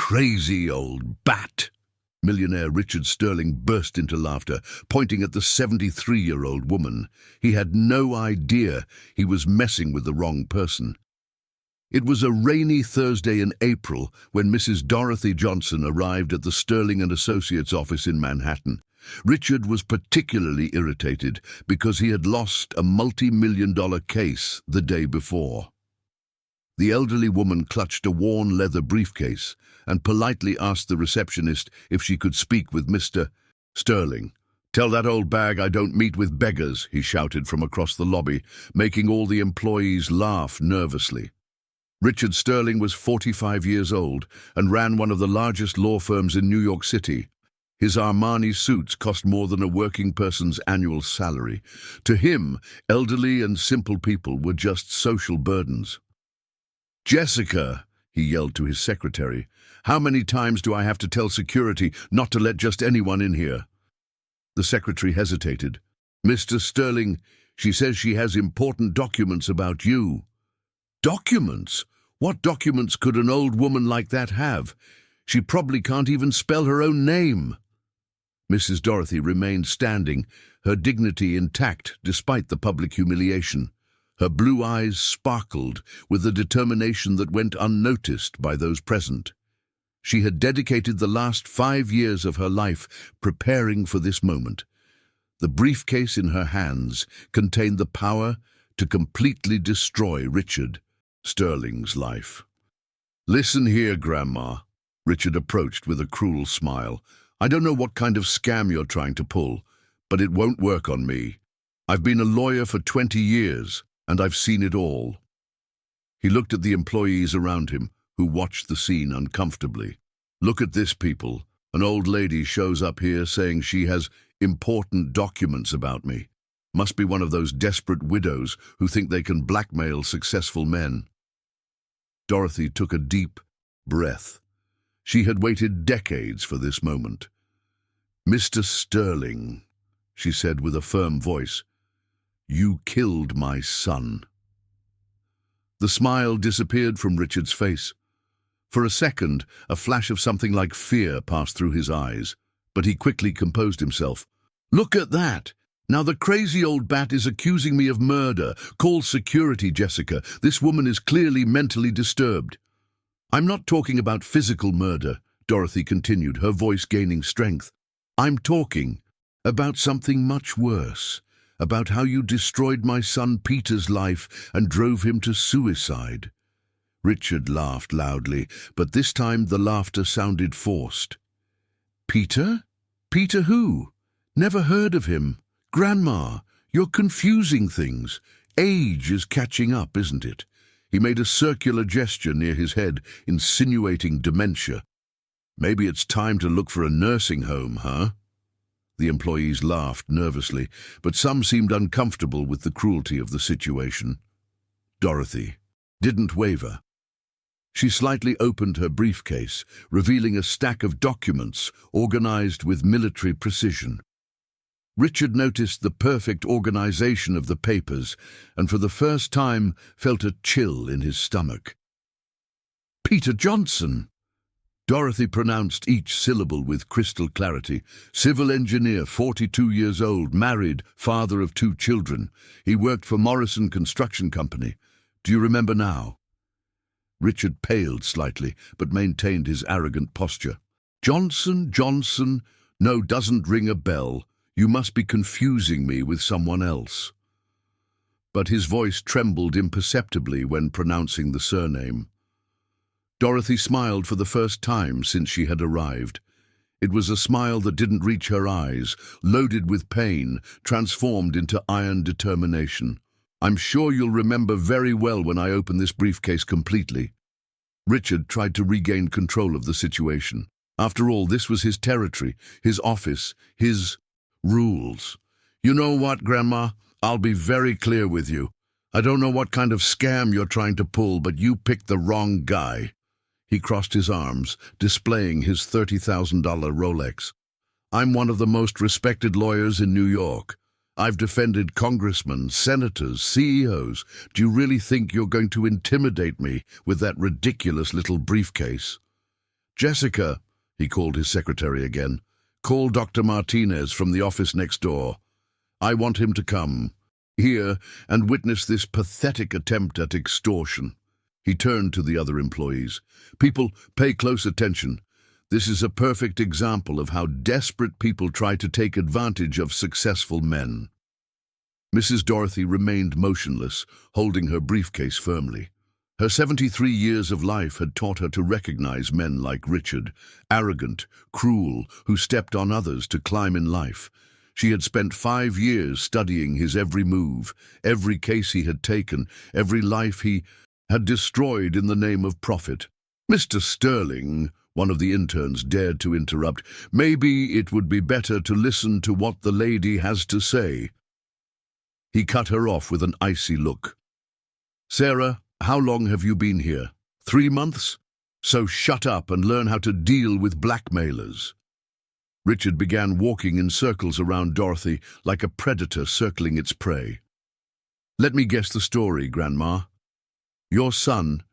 crazy old bat!" Millionaire Richard Sterling burst into laughter, pointing at the 73-year-old woman. He had no idea he was messing with the wrong person. It was a rainy Thursday in April when Mrs. Dorothy Johnson arrived at the Sterling and Associates office in Manhattan. Richard was particularly irritated because he had lost a multi-million-dollar case the day before. The elderly woman clutched a worn leather briefcase and politely asked the receptionist if she could speak with Mr. Sterling. "Tell that old bag I don't meet with beggars," he shouted from across the lobby, making all the employees laugh nervously. Richard Sterling was 45 years old and ran one of the largest law firms in New York City. His Armani suits cost more than a working person's annual salary. To him, elderly and simple people were just social burdens. "Jessica," he yelled to his secretary, "how many times do I have to tell security not to let just anyone in here?" The secretary hesitated. "Mr. Sterling, she says she has important documents about you." "Documents? What documents could an old woman like that have? She probably can't even spell her own name." Mrs. Dorothy remained standing, her dignity intact despite the public humiliation. Her blue eyes sparkled with a determination that went unnoticed by those present. She had dedicated the last 5 years of her life preparing for this moment. The briefcase in her hands contained the power to completely destroy Richard Sterling's life. "Listen here, Grandma," Richard approached with a cruel smile. "I don't know what kind of scam you're trying to pull, but it won't work on me. I've been a lawyer for 20 years. And I've seen it all." He looked at the employees around him, who watched the scene uncomfortably. "Look at this, people. An old lady shows up here saying she has important documents about me. Must be one of those desperate widows who think they can blackmail successful men." Dorothy took a deep breath. She had waited decades for this moment. "Mr. Sterling," she said with a firm voice, "you killed my son." The smile disappeared from Richard's face. For a second, a flash of something like fear passed through his eyes, but he quickly composed himself. "Look at that! Now the crazy old bat is accusing me of murder. Call security, Jessica. This woman is clearly mentally disturbed." "I'm not talking about physical murder," Dorothy continued, her voice gaining strength. "I'm talking about something much worse. About how you destroyed my son Peter's life and drove him to suicide." Richard laughed loudly, but this time the laughter sounded forced. "Peter? Peter who? Never heard of him. Grandma, you're confusing things. Age is catching up, isn't it?" He made a circular gesture near his head, insinuating dementia. "Maybe it's time to look for a nursing home, huh?" The employees laughed nervously, but some seemed uncomfortable with the cruelty of the situation. Dorothy didn't waver. She slightly opened her briefcase, revealing a stack of documents organized with military precision. Richard noticed the perfect organization of the papers and for the first time felt a chill in his stomach. "Peter Johnson!" Dorothy pronounced each syllable with crystal clarity. "Civil engineer, 42 years old, married, father of 2 children. He worked for Morrison Construction Company. Do you remember now?" Richard paled slightly, but maintained his arrogant posture. Johnson? No, doesn't ring a bell. You must be confusing me with someone else." But his voice trembled imperceptibly when pronouncing the surname. Dorothy smiled for the first time since she had arrived. It was a smile that didn't reach her eyes, loaded with pain, transformed into iron determination. "I'm sure you'll remember very well when I open this briefcase completely." Richard tried to regain control of the situation. After all, this was his territory, his office, his rules. "You know what, Grandma? I'll be very clear with you. I don't know what kind of scam you're trying to pull, but you picked the wrong guy." He crossed his arms, displaying his $30,000 Rolex. "I'm one of the most respected lawyers in New York. I've defended congressmen, senators, CEOs. Do you really think you're going to intimidate me with that ridiculous little briefcase?" Jessica, he called his secretary again, call Dr. Martinez from the office next door. I want him to come here and witness this pathetic attempt at extortion. He turned to the other employees. People, pay close attention. This is a perfect example of how desperate people try to take advantage of successful men. Mrs. Dorothy remained motionless, holding her briefcase firmly. Her 73 years of life had taught her to recognize men like Richard, arrogant, cruel, who stepped on others to climb in life. She had spent 5 years studying his every move, every case he had taken, every life he had destroyed in the name of profit. Mr. Sterling, one of the interns, dared to interrupt. Maybe it would be better to listen to what the lady has to say. He cut her off with an icy look. Sarah, how long have you been here? 3 months? So shut up and learn how to deal with blackmailers. Richard began walking in circles around Dorothy like a predator circling its prey. Let me guess the story, Grandma. Your son,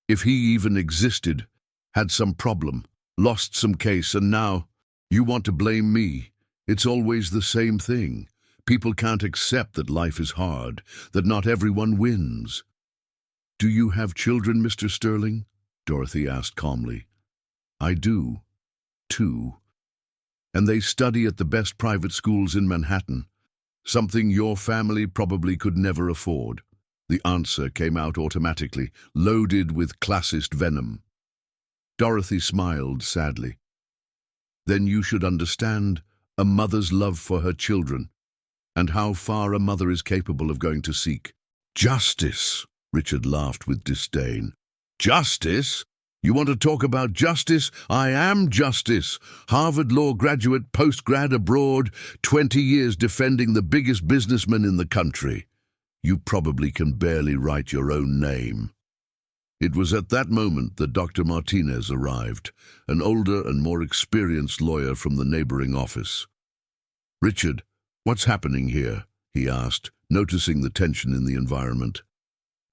if he even existed, had some problem, lost some case, and now you want to blame me. It's always the same thing. People can't accept that life is hard, that not everyone wins. Do you have children, Mr. Sterling? Dorothy asked calmly. I do, 2. And they study at the best private schools in Manhattan, something your family probably could never afford. The answer came out automatically, loaded with classist venom. Dorothy smiled sadly. Then you should understand a mother's love for her children, and how far a mother is capable of going to seek justice. Richard laughed with disdain. Justice? You want to talk about justice? I am justice. Harvard law graduate, post-grad abroad, 20 years defending the biggest businessman in the country. You probably can barely write your own name. It was at that moment that Dr. Martinez arrived, an older and more experienced lawyer from the neighboring office. Richard, what's happening here? He asked, noticing the tension in the environment.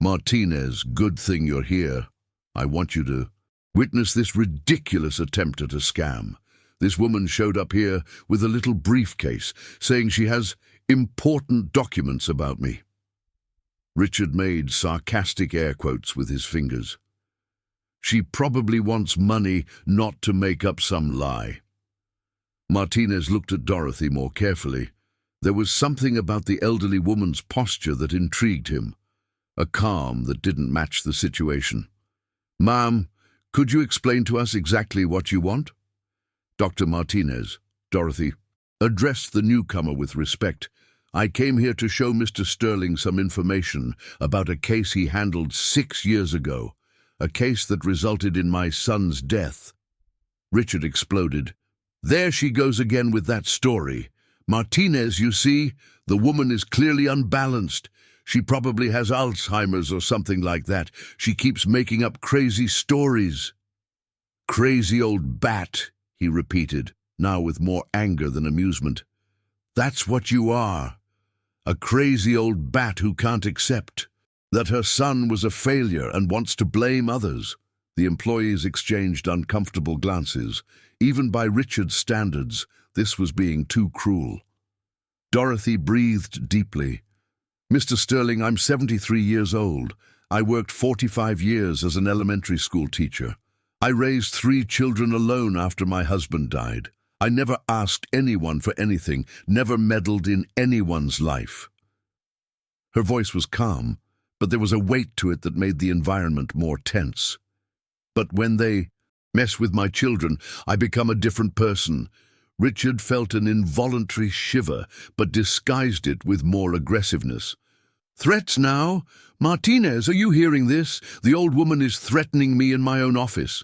Martinez, good thing you're here. I want you to witness this ridiculous attempt at a scam. This woman showed up here with a little briefcase, saying she has important documents about me. Richard made sarcastic air quotes with his fingers. She probably wants money, not to make up some lie. Martinez looked at Dorothy more carefully. There was something about the elderly woman's posture that intrigued him, a calm that didn't match the situation. Ma'am, could you explain to us exactly what you want? Dr. Martinez, Dorothy, addressed the newcomer with respect. I came here to show Mr. Sterling some information about a case he handled 6 years ago, a case that resulted in my son's death. Richard exploded. There she goes again with that story. Martinez, you see, the woman is clearly unbalanced. She probably has Alzheimer's or something like that. She keeps making up crazy stories. Crazy old bat, he repeated, now with more anger than amusement. That's what you are. A crazy old bat who can't accept that her son was a failure and wants to blame others. The employees exchanged uncomfortable glances. Even by Richard's standards, this was being too cruel. Dorothy breathed deeply. Mr. Sterling, I'm 73 years old. I worked 45 years as an elementary school teacher. I raised 3 children alone after my husband died. I never asked anyone for anything, never meddled in anyone's life. Her voice was calm, but there was a weight to it that made the environment more tense. But when they mess with my children, I become a different person. Richard felt an involuntary shiver, but disguised it with more aggressiveness. Threats now? Martinez, are you hearing this? The old woman is threatening me in my own office.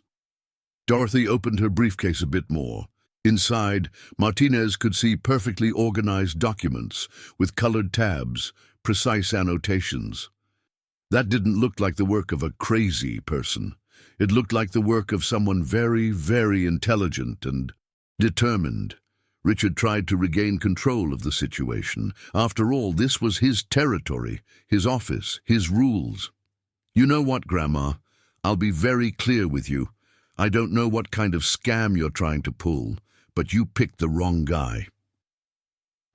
Dorothy opened her briefcase a bit more. Inside, Martinez could see perfectly organized documents with colored tabs, precise annotations. That didn't look like the work of a crazy person. It looked like the work of someone very, very intelligent and determined. Richard tried to regain control of the situation. After all, this was his territory, his office, his rules. You know what, Grandma? I'll be very clear with you. I don't know what kind of scam you're trying to pull, but you picked the wrong guy."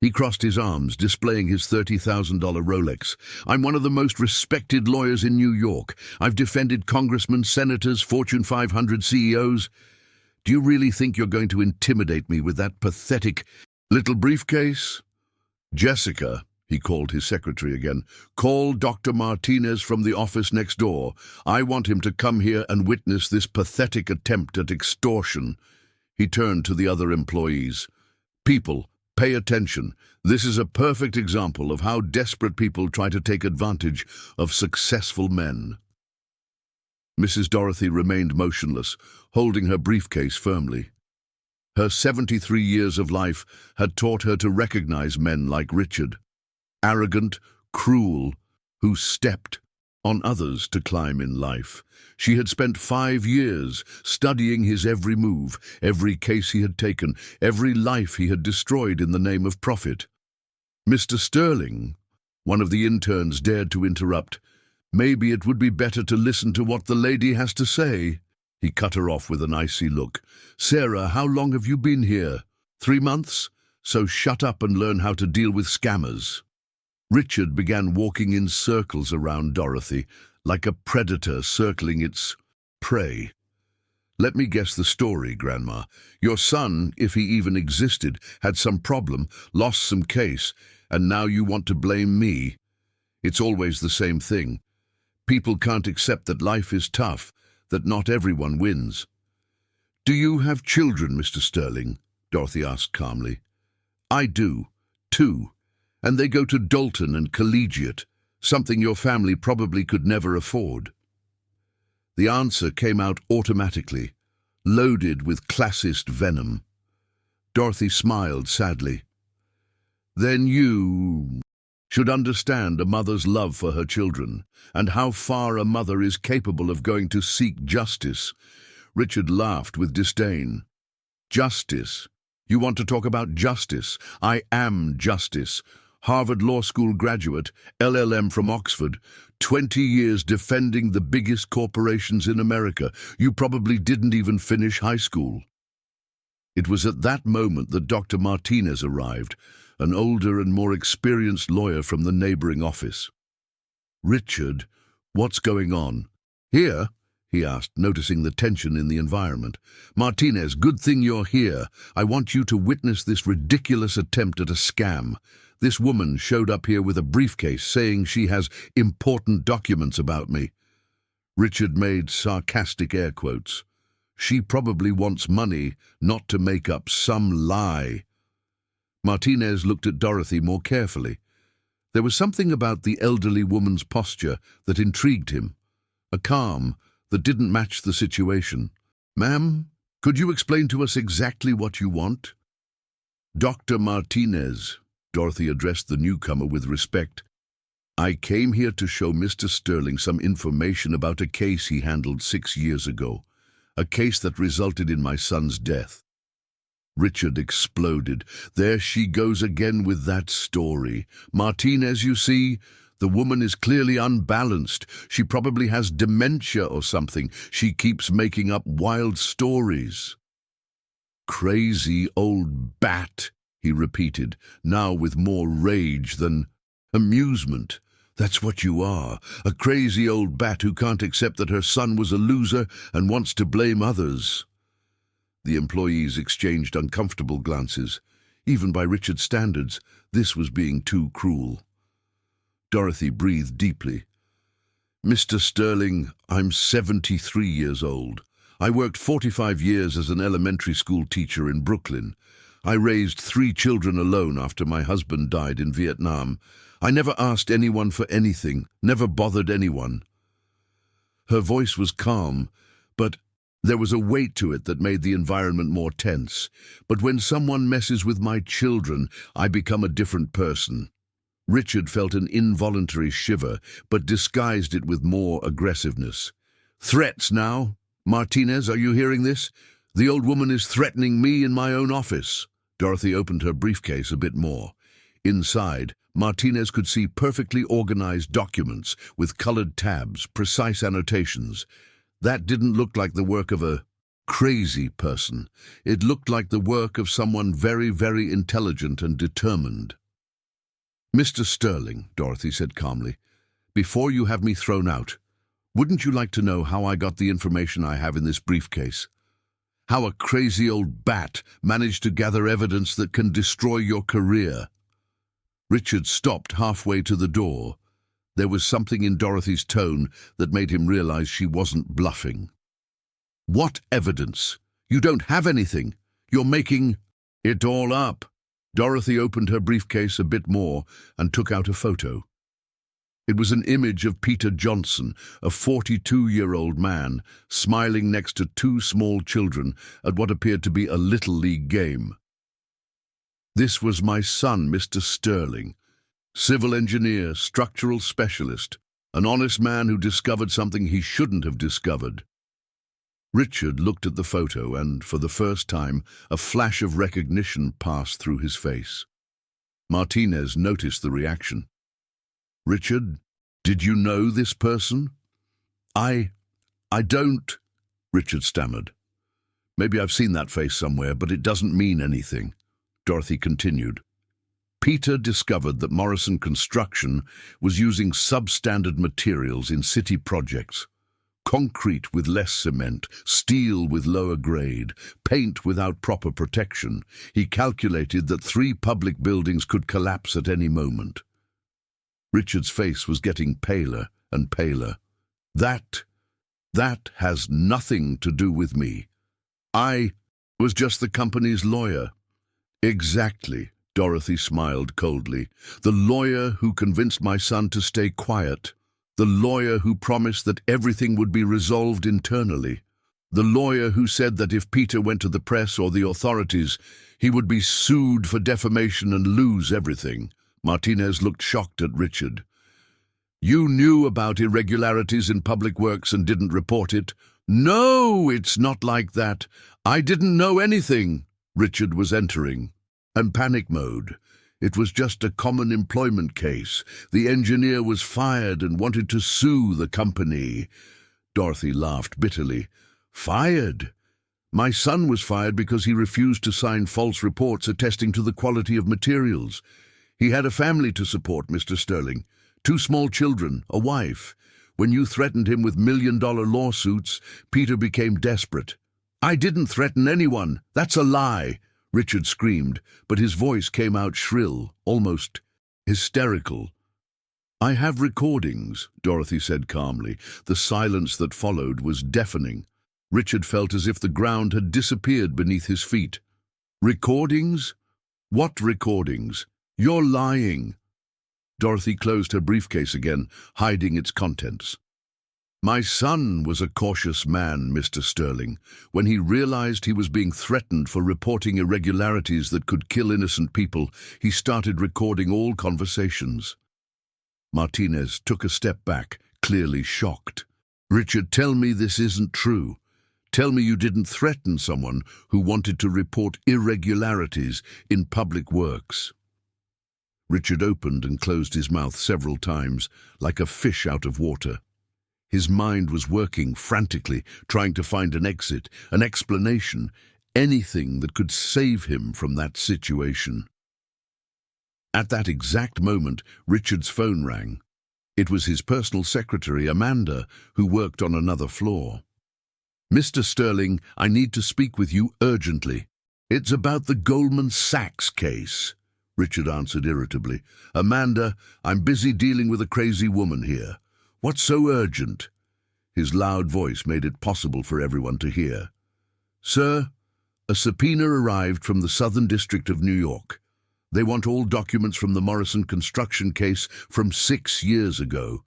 He crossed his arms, displaying his $30,000 Rolex. "I'm one of the most respected lawyers in New York. I've defended congressmen, senators, Fortune 500 CEOs. Do you really think you're going to intimidate me with that pathetic little briefcase?" "Jessica," he called his secretary again, "call Dr. Martinez from the office next door. I want him to come here and witness this pathetic attempt at extortion." He turned to the other employees. "People, pay attention. This is a perfect example of how desperate people try to take advantage of successful men." Mrs. Dorothy remained motionless, holding her briefcase firmly. Her 73 years of life had taught her to recognize men like Richard, arrogant, cruel, who stepped on others to climb in life. She had spent 5 years studying his every move, every case he had taken, every life he had destroyed in the name of profit. "Mr. Sterling," one of the interns dared to interrupt, "maybe it would be better to listen to what the lady has to say." He cut her off with an icy look. "Sarah, how long have you been here? 3 months? So shut up and learn how to deal with scammers." Richard began walking in circles around Dorothy, like a predator circling its prey. "Let me guess the story, Grandma. Your son, if he even existed, had some problem, lost some case, and now you want to blame me. It's always the same thing. People can't accept that life is tough, that not everyone wins." "Do you have children, Mr. Sterling?" Dorothy asked calmly. "I do. 2. And they go to Dalton and Collegiate, something your family probably could never afford." The answer came out automatically, loaded with classist venom. Dorothy smiled sadly. "Then you should understand a mother's love for her children, and how far a mother is capable of going to seek justice." Richard laughed with disdain. "Justice? You want to talk about justice? I am justice. Harvard Law School graduate, LLM from Oxford, 20 years defending the biggest corporations in America. You probably didn't even finish high school." It was at that moment that Dr. Martinez arrived, an older and more experienced lawyer from the neighboring office. "Richard, what's going on?" "Here?" he asked, noticing the tension in the environment. "Martinez, good thing you're here. I want you to witness this ridiculous attempt at a scam. This woman showed up here with a briefcase saying she has important documents about me." Richard made sarcastic air quotes. "She probably wants money, not to make up some lie." Martinez looked at Dorothy more carefully. There was something about the elderly woman's posture that intrigued him, a calm that didn't match the situation. "Ma'am, could you explain to us exactly what you want?" "Dr. Martinez," Dorothy addressed the newcomer with respect, "I came here to show Mr. Sterling some information about a case he handled 6 years ago, a case that resulted in my son's death." Richard exploded. "There she goes again with that story. Martinez, you see, the woman is clearly unbalanced. She probably has dementia or something. She keeps making up wild stories." "Crazy old bat," he repeated, now with more rage than amusement. "That's what you are, a crazy old bat who can't accept that her son was a loser and wants to blame others." The employees exchanged uncomfortable glances. Even by Richard's standards, this was being too cruel. Dorothy breathed deeply. "Mr. Sterling, I'm 73 years old. I worked 45 years as an elementary school teacher in Brooklyn. I raised 3 children alone after my husband died in Vietnam. I never asked anyone for anything, never bothered anyone." Her voice was calm, but there was a weight to it that made the environment more tense. "But when someone messes with my children, I become a different person." Richard felt an involuntary shiver, but disguised it with more aggressiveness. "Threats now? Martinez, are you hearing this? The old woman is threatening me in my own office." Dorothy opened her briefcase a bit more. Inside, Martinez could see perfectly organized documents with colored tabs, precise annotations. That didn't look like the work of a crazy person. It looked like the work of someone very, very intelligent and determined. "Mr. Sterling," Dorothy said calmly, "before you have me thrown out, wouldn't you like to know how I got the information I have in this briefcase? How a crazy old bat managed to gather evidence that can destroy your career?" Richard stopped halfway to the door. There was something in Dorothy's tone that made him realize she wasn't bluffing. "What evidence? You don't have anything. You're making it all up." Dorothy opened her briefcase a bit more and took out a photo. It was an image of Peter Johnson, a 42-year-old man, smiling next to two small children at what appeared to be a Little League game. "This was my son, Mr. Sterling, civil engineer, structural specialist, an honest man who discovered something he shouldn't have discovered." Richard looked at the photo and, for the first time, a flash of recognition passed through his face. Martinez noticed the reaction. "Richard, did you know this person?" I don't," Richard stammered. "Maybe I've seen that face somewhere, but it doesn't mean anything," Dorothy continued. "Peter discovered that Morrison Construction was using substandard materials in city projects. Concrete with less cement, steel with lower grade, paint without proper protection. He calculated that 3 public buildings could collapse at any moment." Richard's face was getting paler and paler. That has nothing to do with me. I was just the company's lawyer." "Exactly," Dorothy smiled coldly. "The lawyer who convinced my son to stay quiet. The lawyer who promised that everything would be resolved internally. The lawyer who said that if Peter went to the press or the authorities, he would be sued for defamation and lose everything." Martinez looked shocked at Richard. "You knew about irregularities in public works and didn't report it?" "No, it's not like that. I didn't know anything." Richard was entering. "And panic mode. It was just a common employment case. The engineer was fired and wanted to sue the company." Dorothy laughed bitterly. "Fired? My son was fired because he refused to sign false reports attesting to the quality of materials. He had a family to support, Mr. Sterling. 2 small children, a wife. When you threatened him with $1-million lawsuits, Peter became desperate." "I didn't threaten anyone. That's a lie," Richard screamed, but his voice came out shrill, almost hysterical. "I have recordings," Dorothy said calmly. The silence that followed was deafening. Richard felt as if the ground had disappeared beneath his feet. "Recordings? What recordings? You're lying." Dorothy closed her briefcase again, hiding its contents. "My son was a cautious man, Mr. Sterling. When he realized he was being threatened for reporting irregularities that could kill innocent people, he started recording all conversations." Martinez took a step back, clearly shocked. "Richard, tell me this isn't true. Tell me you didn't threaten someone who wanted to report irregularities in public works." Richard opened and closed his mouth several times, like a fish out of water. His mind was working frantically, trying to find an exit, an explanation, anything that could save him from that situation. At that exact moment, Richard's phone rang. It was his personal secretary, Amanda, who worked on another floor. "Mr. Sterling, I need to speak with you urgently." "It's about the Goldman Sachs case," Richard answered irritably. "Amanda, I'm busy dealing with a crazy woman here. What's so urgent?" His loud voice made it possible for everyone to hear. "Sir, a subpoena arrived from the Southern District of New York. They want all documents from the Morrison Construction case from 6 years ago.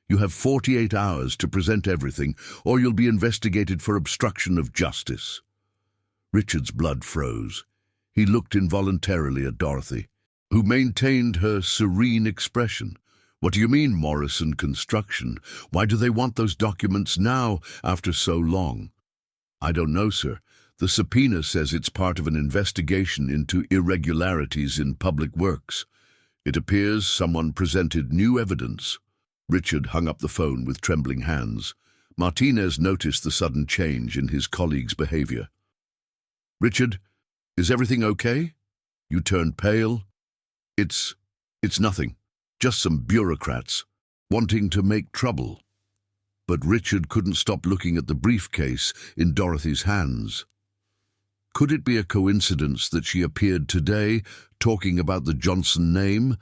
You have 48 hours to present everything, or you'll be investigated for obstruction of justice." Richard's blood froze. He looked involuntarily at Dorothy, who maintained her serene expression. "What do you mean, Morrison Construction? Why do they want those documents now, after so long?" "I don't know, sir. The subpoena says it's part of an investigation into irregularities in public works. It appears someone presented new evidence." Richard hung up the phone with trembling hands. Martinez noticed the sudden change in his colleague's behavior. "Richard, is everything okay? You turned pale." It's nothing. Just some bureaucrats wanting to make trouble." But Richard couldn't stop looking at the briefcase in Dorothy's hands. Could it be a coincidence that she appeared today talking about the Johnson name,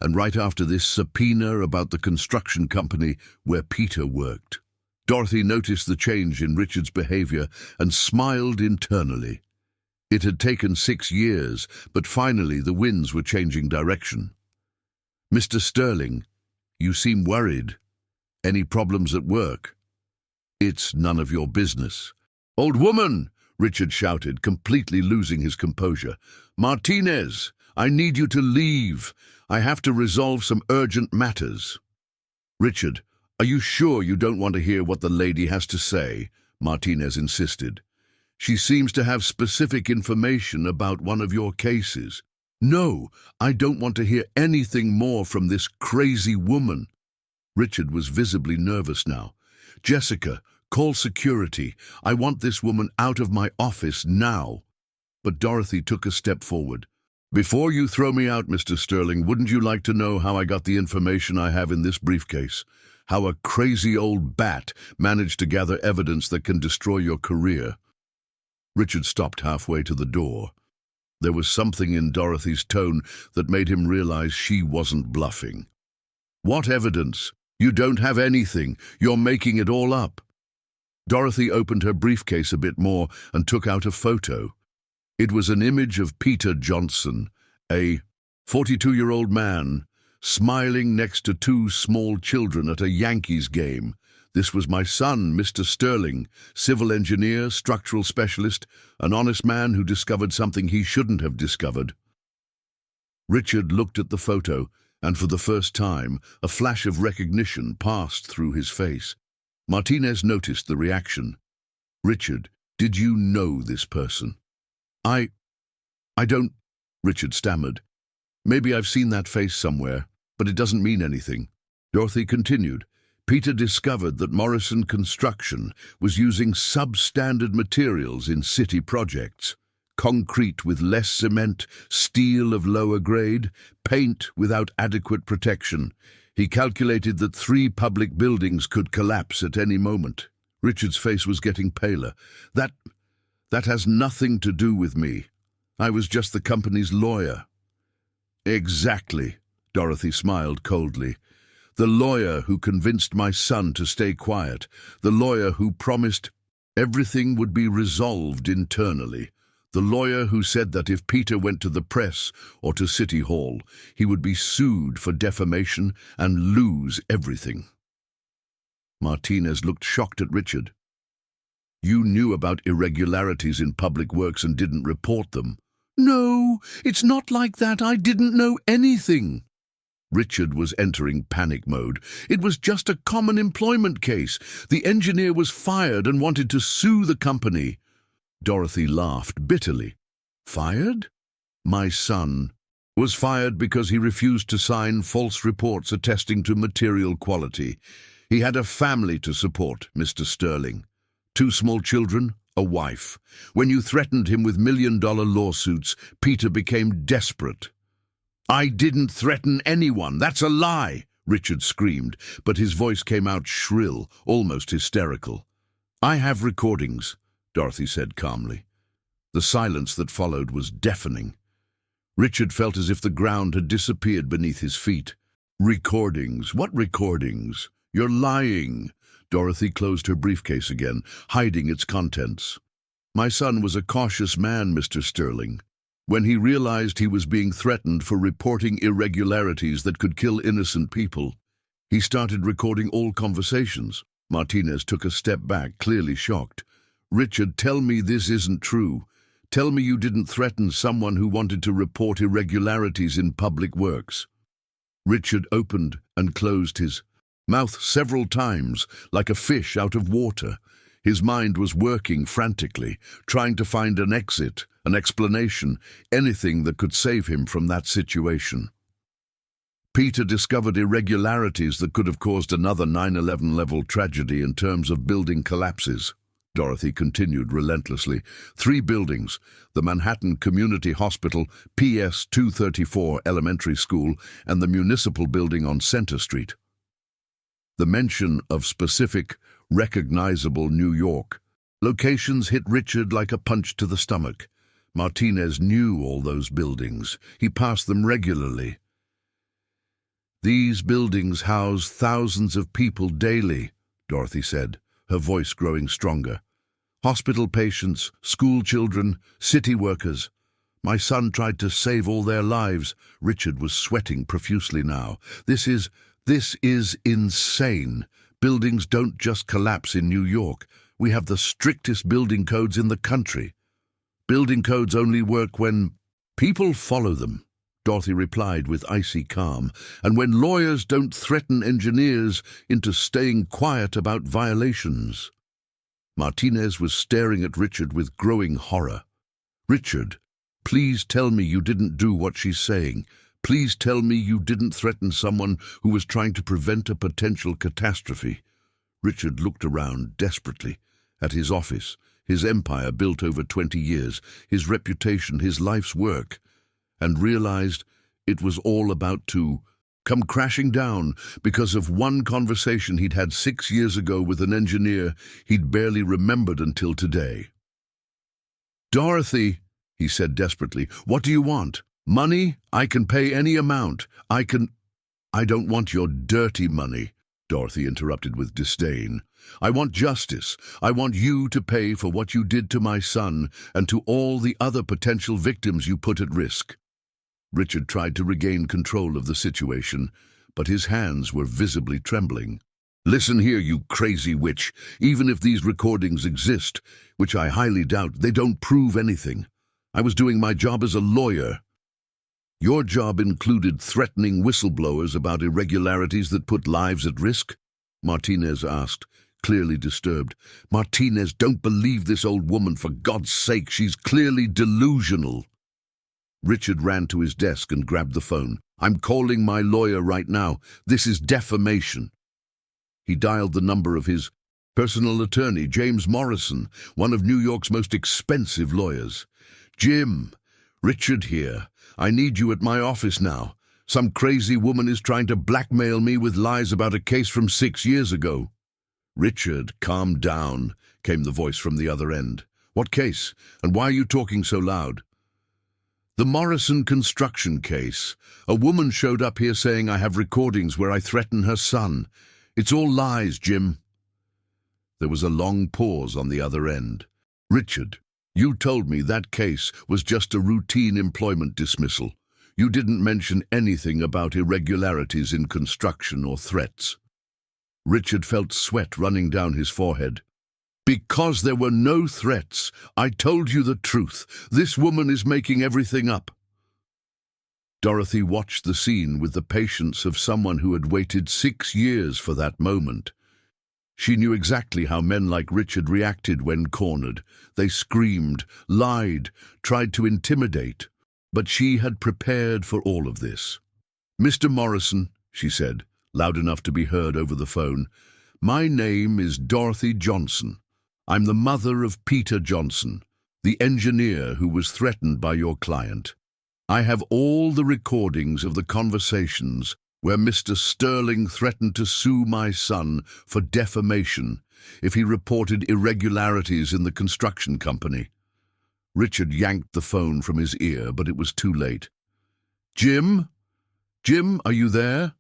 and right after this subpoena about the construction company where Peter worked? Dorothy noticed the change in Richard's behavior and smiled internally. It had taken 6 years, but finally the winds were changing direction. "Mr. Sterling, you seem worried. Any problems at work?" "It's none of your business." "Old woman!" Richard shouted, completely losing his composure. "Martinez, I need you to leave. I have to resolve some urgent matters." "Richard, are you sure you don't want to hear what the lady has to say?" Martinez insisted. "She seems to have specific information about one of your cases." "No, I don't want to hear anything more from this crazy woman." Richard was visibly nervous now. "Jessica, call security. I want this woman out of my office now." But Dorothy took a step forward. "Before you throw me out, Mr. Sterling, wouldn't you like to know how I got the information I have in this briefcase? How a crazy old bat managed to gather evidence that can destroy your career?" Richard stopped halfway to the door. There was something in Dorothy's tone that made him realize she wasn't bluffing. "What evidence? You don't have anything. You're making it all up." Dorothy opened her briefcase a bit more and took out a photo. It was an image of Peter Johnson, a 42-year-old man, smiling next to 2 small children at a Yankees game. "This was my son, Mr. Sterling, civil engineer, structural specialist, an honest man who discovered something he shouldn't have discovered." Richard looked at the photo, and for the first time, a flash of recognition passed through his face. Martinez noticed the reaction. "Richard, did you know this person?" I don't," Richard stammered. "Maybe I've seen that face somewhere, but it doesn't mean anything." Dorothy continued. "Peter discovered that Morrison Construction was using substandard materials in city projects. Concrete with less cement, steel of lower grade, paint without adequate protection. He calculated that 3 public buildings could collapse at any moment." Richard's face was getting paler. That has nothing to do with me. I was just the company's lawyer." "Exactly," Dorothy smiled coldly. "The lawyer who convinced my son to stay quiet. The lawyer who promised everything would be resolved internally. The lawyer who said that if Peter went to the press or to City Hall, he would be sued for defamation and lose everything." Martinez looked shocked at Richard. "You knew about irregularities in public works and didn't report them." "No, it's not like that. I didn't know anything." Richard was entering panic mode. "It was just a common employment case. The engineer was fired and wanted to sue the company." Dorothy laughed bitterly. "Fired? My son was fired because he refused to sign false reports attesting to material quality. He had a family to support, Mr. Sterling. 2 small children, a wife. When you threatened him with million-dollar lawsuits, Peter became desperate." "I didn't threaten anyone. That's a lie," Richard screamed, but his voice came out shrill, almost hysterical. "I have recordings," Dorothy said calmly. The silence that followed was deafening. Richard felt as if the ground had disappeared beneath his feet. "Recordings? What recordings? You're lying." Dorothy closed her briefcase again, hiding its contents. "My son was a cautious man, Mr. Sterling. When he realized he was being threatened for reporting irregularities that could kill innocent people, he started recording all conversations." Martinez took a step back, clearly shocked. "Richard, tell me this isn't true. Tell me you didn't threaten someone who wanted to report irregularities in public works." Richard opened and closed his mouth several times, like a fish out of water. His mind was working frantically, trying to find an exit, an explanation, anything that could save him from that situation. Peter discovered irregularities that could have caused another 9/11-level tragedy in terms of building collapses. Dorothy continued relentlessly. 3 buildings, the Manhattan Community Hospital, PS 234 Elementary School, and the Municipal Building on Center Street. The mention of specific, recognizable New York locations hit Richard like a punch to the stomach. Martinez knew all those buildings. He passed them regularly. "These buildings house thousands of people daily," Dorothy said, her voice growing stronger. "Hospital patients, school children, city workers. My son tried to save all their lives." Richard was sweating profusely now. This is insane. Buildings don't just collapse in New York. We have the strictest building codes in the country. Building codes only work when people follow them," Dorothy replied with icy calm, "and when lawyers don't threaten engineers into staying quiet about violations." Martinez was staring at Richard with growing horror. "Richard, please tell me you didn't do what she's saying. Please tell me you didn't threaten someone who was trying to prevent a potential catastrophe." Richard looked around desperately at his office, his empire built over 20 years, his reputation, his life's work, and realized it was all about to come crashing down because of one conversation he'd had 6 years ago with an engineer he'd barely remembered until today. "Dorothy," he said desperately, "what do you want? Money? I can pay any amount. "I don't want your dirty money," Dorothy interrupted with disdain. "I want justice. I want you to pay for what you did to my son and to all the other potential victims you put at risk." Richard tried to regain control of the situation, but his hands were visibly trembling. "Listen here, you crazy witch. Even if these recordings exist, which I highly doubt, they don't prove anything. I was doing my job as a lawyer." "Your job included threatening whistleblowers about irregularities that put lives at risk?" Martinez asked, clearly disturbed. "Martinez, don't believe this old woman, for God's sake. She's clearly delusional." Richard ran to his desk and grabbed the phone. "I'm calling my lawyer right now. This is defamation." He dialed the number of his personal attorney, James Morrison, one of New York's most expensive lawyers. "Jim, Richard here. I need you at my office now. Some crazy woman is trying to blackmail me with lies about a case from 6 years ago." "Richard, calm down," came the voice from the other end. "What case? And why are you talking so loud?" "The Morrison construction case. A woman showed up here saying I have recordings where I threaten her son. It's all lies, Jim." There was a long pause on the other end. "Richard, you told me that case was just a routine employment dismissal. You didn't mention anything about irregularities in construction or threats." Richard felt sweat running down his forehead. "Because there were no threats. I told you the truth. This woman is making everything up." Dorothy watched the scene with the patience of someone who had waited 6 years for that moment. She knew exactly how men like Richard reacted when cornered. They screamed, lied, tried to intimidate. But she had prepared for all of this. "Mr. Morrison," she said, loud enough to be heard over the phone, "my name is Dorothy Johnson. I'm the mother of Peter Johnson, the engineer who was threatened by your client. I have all the recordings of the conversations where Mr. Sterling threatened to sue my son for defamation if he reported irregularities in the construction company." Richard yanked the phone from his ear, but it was too late. "Jim? Jim, are you there?"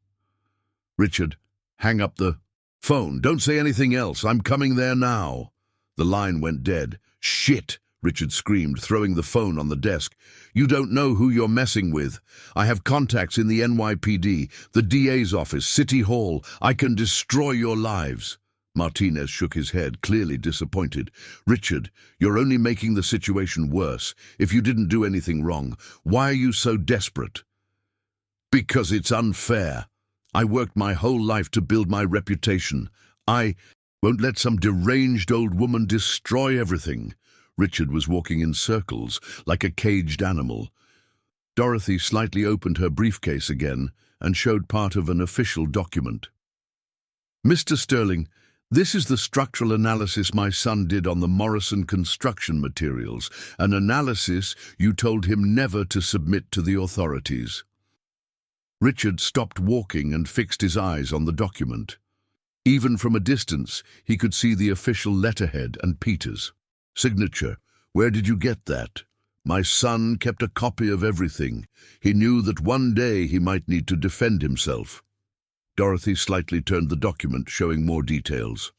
"Richard, hang up the phone. Don't say anything else. I'm coming there now." The line went dead. "Shit!" Richard screamed, throwing the phone on the desk. "You don't know who you're messing with. I have contacts in the NYPD, the DA's office, City Hall. I can destroy your lives." Martinez shook his head, clearly disappointed. "Richard, you're only making the situation worse. If you didn't do anything wrong, why are you so desperate?" "Because it's unfair. I worked my whole life to build my reputation. I won't let some deranged old woman destroy everything." Richard was walking in circles, like a caged animal. Dorothy slightly opened her briefcase again and showed part of an official document. "Mr. Sterling, this is the structural analysis my son did on the Morrison construction materials, an analysis you told him never to submit to the authorities." Richard stopped walking and fixed his eyes on the document. Even from a distance, he could see the official letterhead and Peter's signature. "Where did you get that?" "My son kept a copy of everything. He knew that one day he might need to defend himself." Dorothy slightly turned the document, showing more details.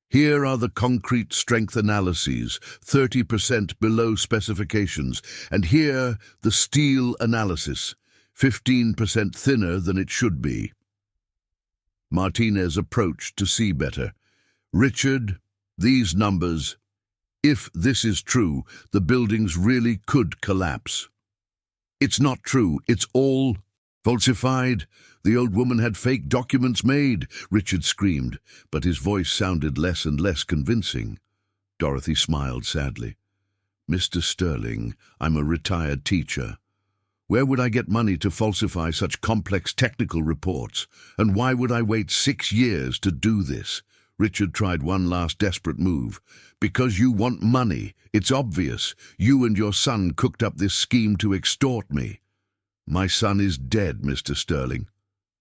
"Here are the concrete strength analyses, 30% below specifications, and here the steel analysis, 15% thinner than it should be." Martinez approached to see better. "Richard, these numbers, if this is true, the buildings really could collapse." "It's not true. It's all falsified. The old woman had fake documents made," Richard screamed, but his voice sounded less and less convincing. Dorothy smiled sadly. "Mr. Sterling, I'm a retired teacher. Where would I get money to falsify such complex technical reports? And why would I wait 6 years to do this?" Richard tried one last desperate move. "Because you want money. It's obvious. You and your son cooked up this scheme to extort me." "My son is dead, Mr. Sterling."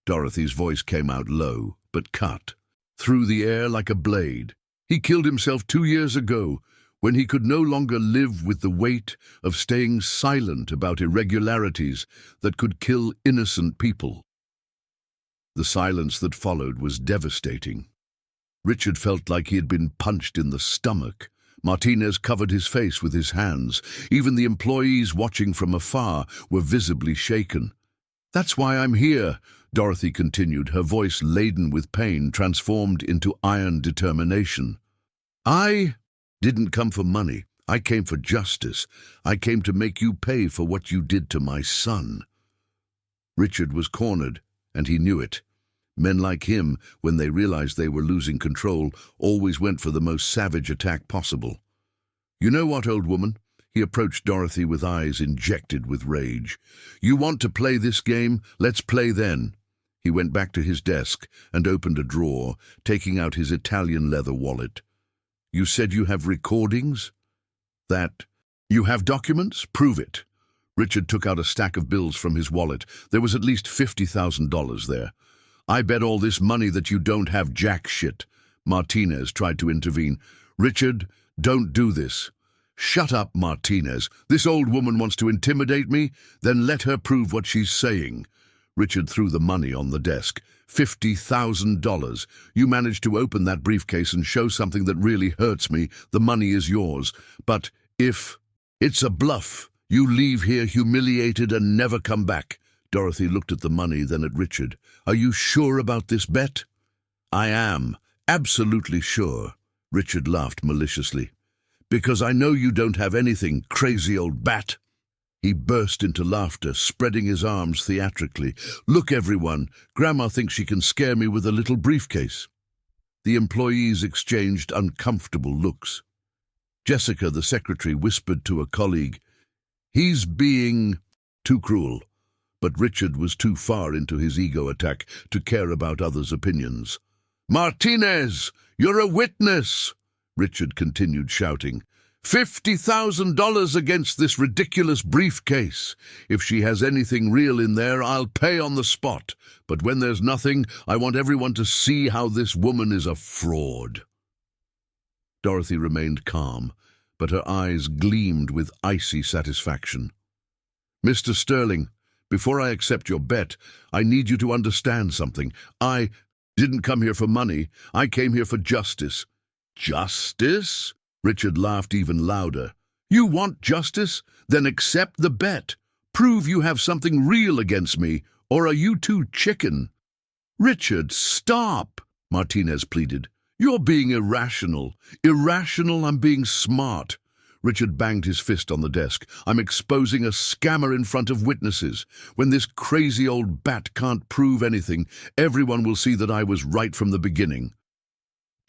Dorothy's voice came out low, but cut through the air like a blade. "He killed himself 2 years ago, when he could no longer live with the weight of staying silent about irregularities that could kill innocent people." The silence that followed was devastating. Richard felt like he had been punched in the stomach. Martinez covered his face with his hands. Even the employees watching from afar were visibly shaken. "That's why I'm here," Dorothy continued, her voice laden with pain transformed into iron determination. "I didn't come for money. I came for justice. I came to make you pay for what you did to my son." Richard was cornered, and he knew it. Men like him, when they realized they were losing control, always went for the most savage attack possible. "You know what, old woman?" He approached Dorothy with eyes injected with rage. "You want to play this game? Let's play then." He went back to his desk and opened a drawer, taking out his Italian leather wallet. "You said you have recordings? That you have documents? Prove it." Richard took out a stack of bills from his wallet. There was at least $50,000 there. "I bet all this money that you don't have jack shit." Martinez tried to intervene. "Richard, don't do this." "Shut up, Martinez. This old woman wants to intimidate me? Then let her prove what she's saying." Richard threw the money on the desk. $50,000. "You managed to open that briefcase and show something that really hurts me. The money is yours. But if it's a bluff, you leave here humiliated and never come back." Dorothy looked at the money, then at Richard. "Are you sure about this bet?" "I am. Absolutely sure." Richard laughed maliciously. "Because I know you don't have anything, crazy old bat." He burst into laughter, spreading his arms theatrically. "Look, everyone, Grandma thinks she can scare me with a little briefcase." The employees exchanged uncomfortable looks. Jessica, the secretary, whispered to a colleague, "He's being too cruel." But Richard was too far into his ego attack to care about others' opinions. "Martinez, you're a witness!" Richard continued shouting. $50,000 against this ridiculous briefcase. If she has anything real in there, I'll pay on the spot. But when there's nothing, I want everyone to see how this woman is a fraud." Dorothy remained calm, but her eyes gleamed with icy satisfaction. "Mr. Sterling, before I accept your bet, I need you to understand something. I didn't come here for money. I came here for justice." "Justice?" Richard laughed even louder. "You want justice? Then accept the bet. Prove you have something real against me, or are you too chicken?" "Richard, stop!" Martinez pleaded. "You're being irrational." "Irrational? I'm being smart." Richard banged his fist on the desk. "I'm exposing a scammer in front of witnesses. When this crazy old bat can't prove anything, everyone will see that I was right from the beginning."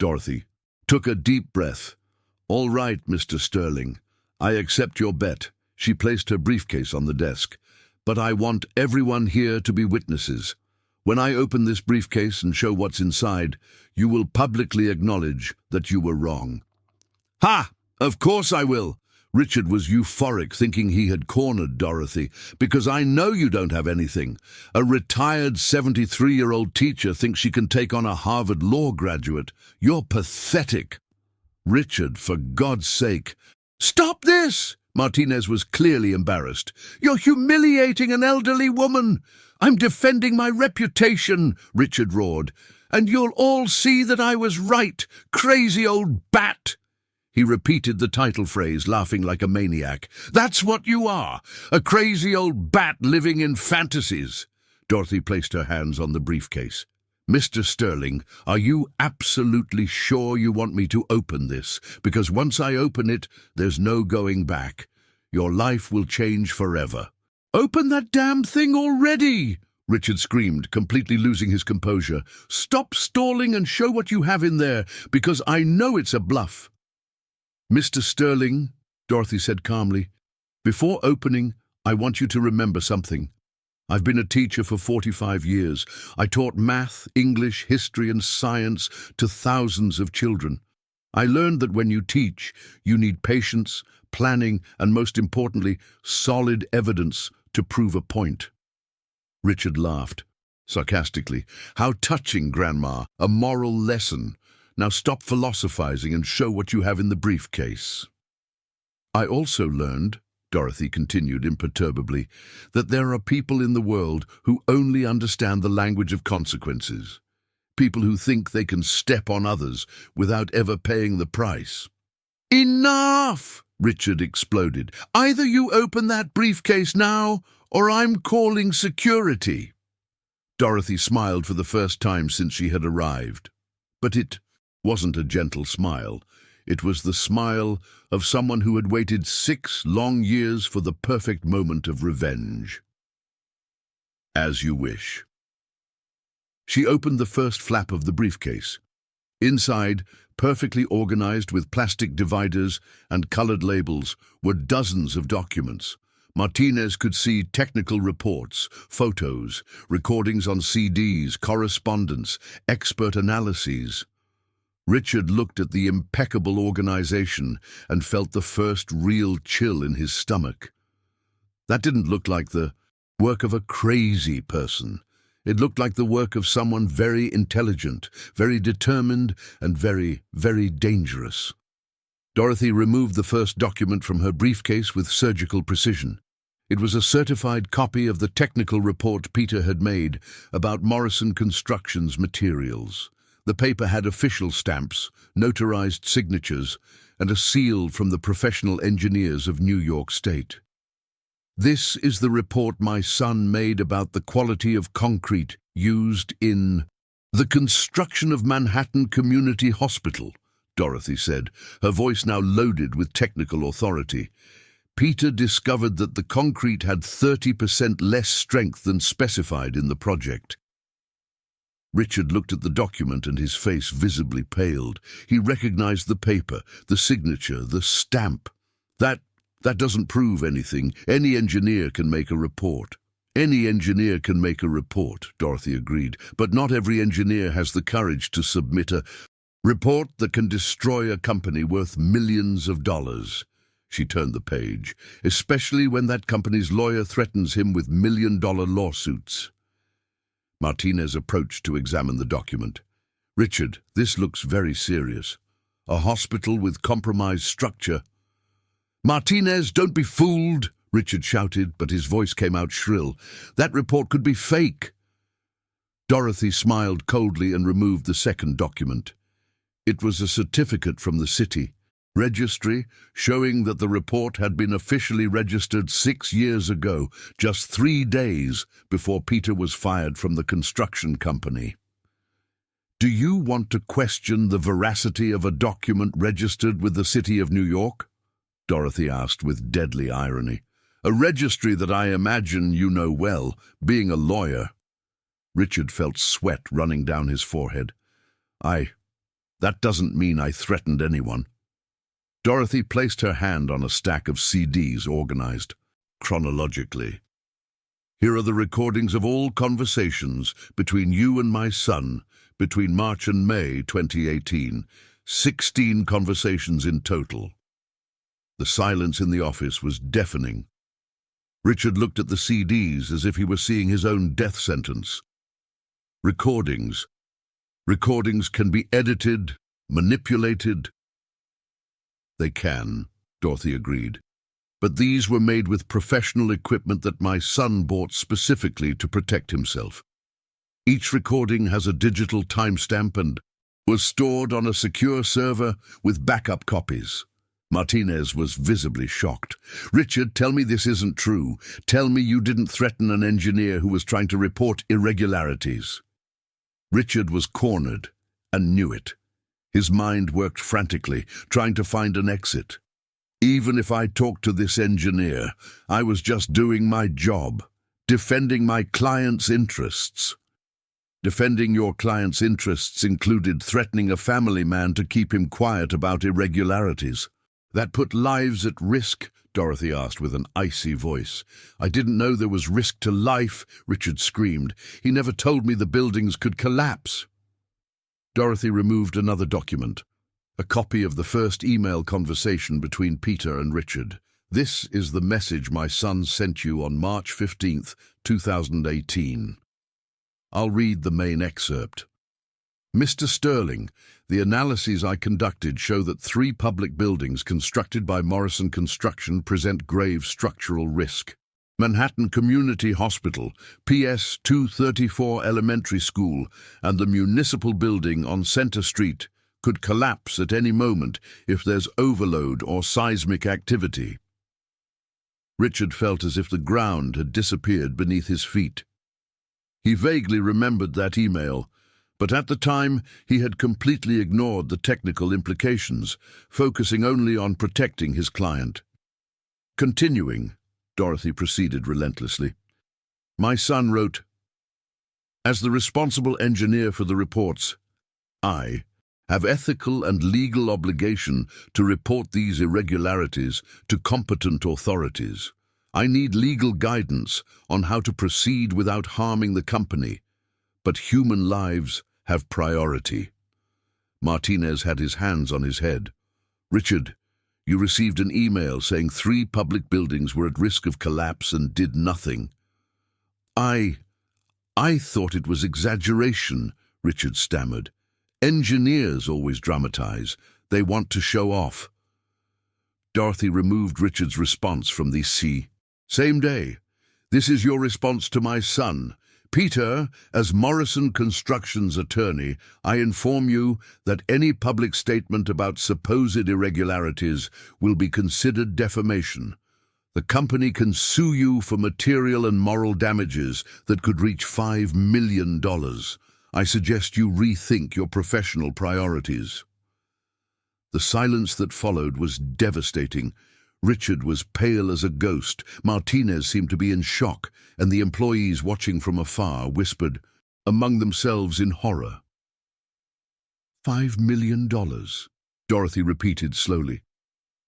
Dorothy took a deep breath. "All right, Mr. Sterling. I accept your bet." She placed her briefcase on the desk. "But I want everyone here to be witnesses. When I open this briefcase and show what's inside, you will publicly acknowledge that you were wrong." "Ha! Of course I will." Richard was euphoric, thinking he had cornered Dorothy. "Because I know you don't have anything. A retired 73-year-old teacher thinks she can take on a Harvard law graduate. You're pathetic." "Richard, for God's sake." "Stop this!" Martinez was clearly embarrassed. "You're humiliating an elderly woman." "I'm defending my reputation," Richard roared. "And you'll all see that I was right, crazy old bat." He repeated the title phrase, laughing like a maniac. "That's what you are, a crazy old bat living in fantasies." Dorothy placed her hands on the briefcase. "Mr. Sterling, are you absolutely sure you want me to open this? Because once I open it, there's no going back. Your life will change forever." "Open that damn thing already!" Richard screamed, completely losing his composure. "Stop stalling and show what you have in there, because I know it's a bluff." "Mr. Sterling," Dorothy said calmly, "before opening, I want you to remember something. I've been a teacher for 45 years. I taught math, English, history, and science to thousands of children. I learned that when you teach, you need patience, planning, and most importantly, solid evidence to prove a point." Richard laughed, sarcastically. "How touching, Grandma, a moral lesson. Now stop philosophizing and show what you have in the briefcase." "I also learned," Dorothy continued imperturbably, "that there are people in the world who only understand the language of consequences. People who think they can step on others without ever paying the price." "Enough!" Richard exploded. "Either you open that briefcase now, or I'm calling security." Dorothy smiled for the first time since she had arrived. But it wasn't a gentle smile. It was the smile of someone who had waited 6 long years for the perfect moment of revenge. "As you wish." She opened the first flap of the briefcase. Inside, perfectly organized with plastic dividers and colored labels, were dozens of documents. Martinez could see technical reports, photos, recordings on CDs, correspondence, expert analyses. Richard looked at the impeccable organization and felt the first real chill in his stomach. That didn't look like the work of a crazy person. It looked like the work of someone very intelligent, very determined, and very, very dangerous. Dorothy removed the first document from her briefcase with surgical precision. It was a certified copy of the technical report Peter had made about Morrison Construction's materials. The paper had official stamps, notarized signatures, and a seal from the professional engineers of New York State. "This is the report my son made about the quality of concrete used in the construction of Manhattan Community Hospital," Dorothy said, her voice now loaded with technical authority. "Peter discovered that the concrete had 30% less strength than specified in the project." Richard looked at the document and his face visibly paled. He recognized the paper, the signature, the stamp. That doesn't prove anything. Any engineer can make a report." "Any engineer can make a report," Dorothy agreed, "but not every engineer has the courage to submit a report that can destroy a company worth millions of dollars." She turned the page, "especially when that company's lawyer threatens him with million-dollar lawsuits." Martinez approached to examine the document. "Richard, this looks very serious. A hospital with compromised structure." "Martinez, don't be fooled," Richard shouted, but his voice came out shrill. "That report could be fake." Dorothy smiled coldly and removed the second document. It was a certificate from the city registry showing that the report had been officially registered 6 years ago, just 3 days before Peter was fired from the construction company. "Do you want to question the veracity of a document registered with the city of New York?" Dorothy asked with deadly irony. "A registry that I imagine you know well, being a lawyer." Richard felt sweat running down his forehead. That doesn't mean I threatened anyone." Dorothy placed her hand on a stack of CDs organized chronologically. Here are the recordings of all conversations between you and my son between March and May 2018. 16 conversations in total. The silence in the office was deafening. Richard looked at the CDs as if he were seeing his own death sentence. Recordings. Recordings can be edited, manipulated. They can, Dorothy agreed. But these were made with professional equipment that my son bought specifically to protect himself. Each recording has a digital timestamp and was stored on a secure server with backup copies. Martinez was visibly shocked. Richard, tell me this isn't true. Tell me you didn't threaten an engineer who was trying to report irregularities. Richard was cornered and knew it. His mind worked frantically, trying to find an exit. Even if I talked to this engineer, I was just doing my job, defending my client's interests. Defending your client's interests included threatening a family man to keep him quiet about irregularities. That put lives at risk, Dorothy asked with an icy voice. I didn't know there was risk to life, Richard screamed. He never told me the buildings could collapse. Dorothy removed another document. A copy of the first email conversation between Peter and Richard. This is the message my son sent you on March 15th, 2018. I'll read the main excerpt. Mr. Sterling, the analyses I conducted show that 3 public buildings constructed by Morrison Construction present grave structural risk. Manhattan Community Hospital, PS 234 Elementary School, and the municipal building on Center Street could collapse at any moment if there's overload or seismic activity. Richard felt as if the ground had disappeared beneath his feet. He vaguely remembered that email, but at the time he had completely ignored the technical implications, focusing only on protecting his client. Continuing, Dorothy proceeded relentlessly. My son wrote, as the responsible engineer for the reports, I have ethical and legal obligation to report these irregularities to competent authorities. I need legal guidance on how to proceed without harming the company, but human lives have priority. Martinez had his hands on his head. Richard, you received an email saying 3 public buildings were at risk of collapse and did nothing. I thought it was exaggeration, Richard stammered. Engineers always dramatize. They want to show off. Dorothy removed Richard's response from the same day. This is your response to my son. Peter, as Morrison Construction's attorney, I inform you that any public statement about supposed irregularities will be considered defamation. The company can sue you for material and moral damages that could reach $5 million. I suggest you rethink your professional priorities. The silence that followed was devastating. Richard was pale as a ghost, Martinez seemed to be in shock, and the employees watching from afar whispered among themselves in horror. $5 million, Dorothy repeated slowly.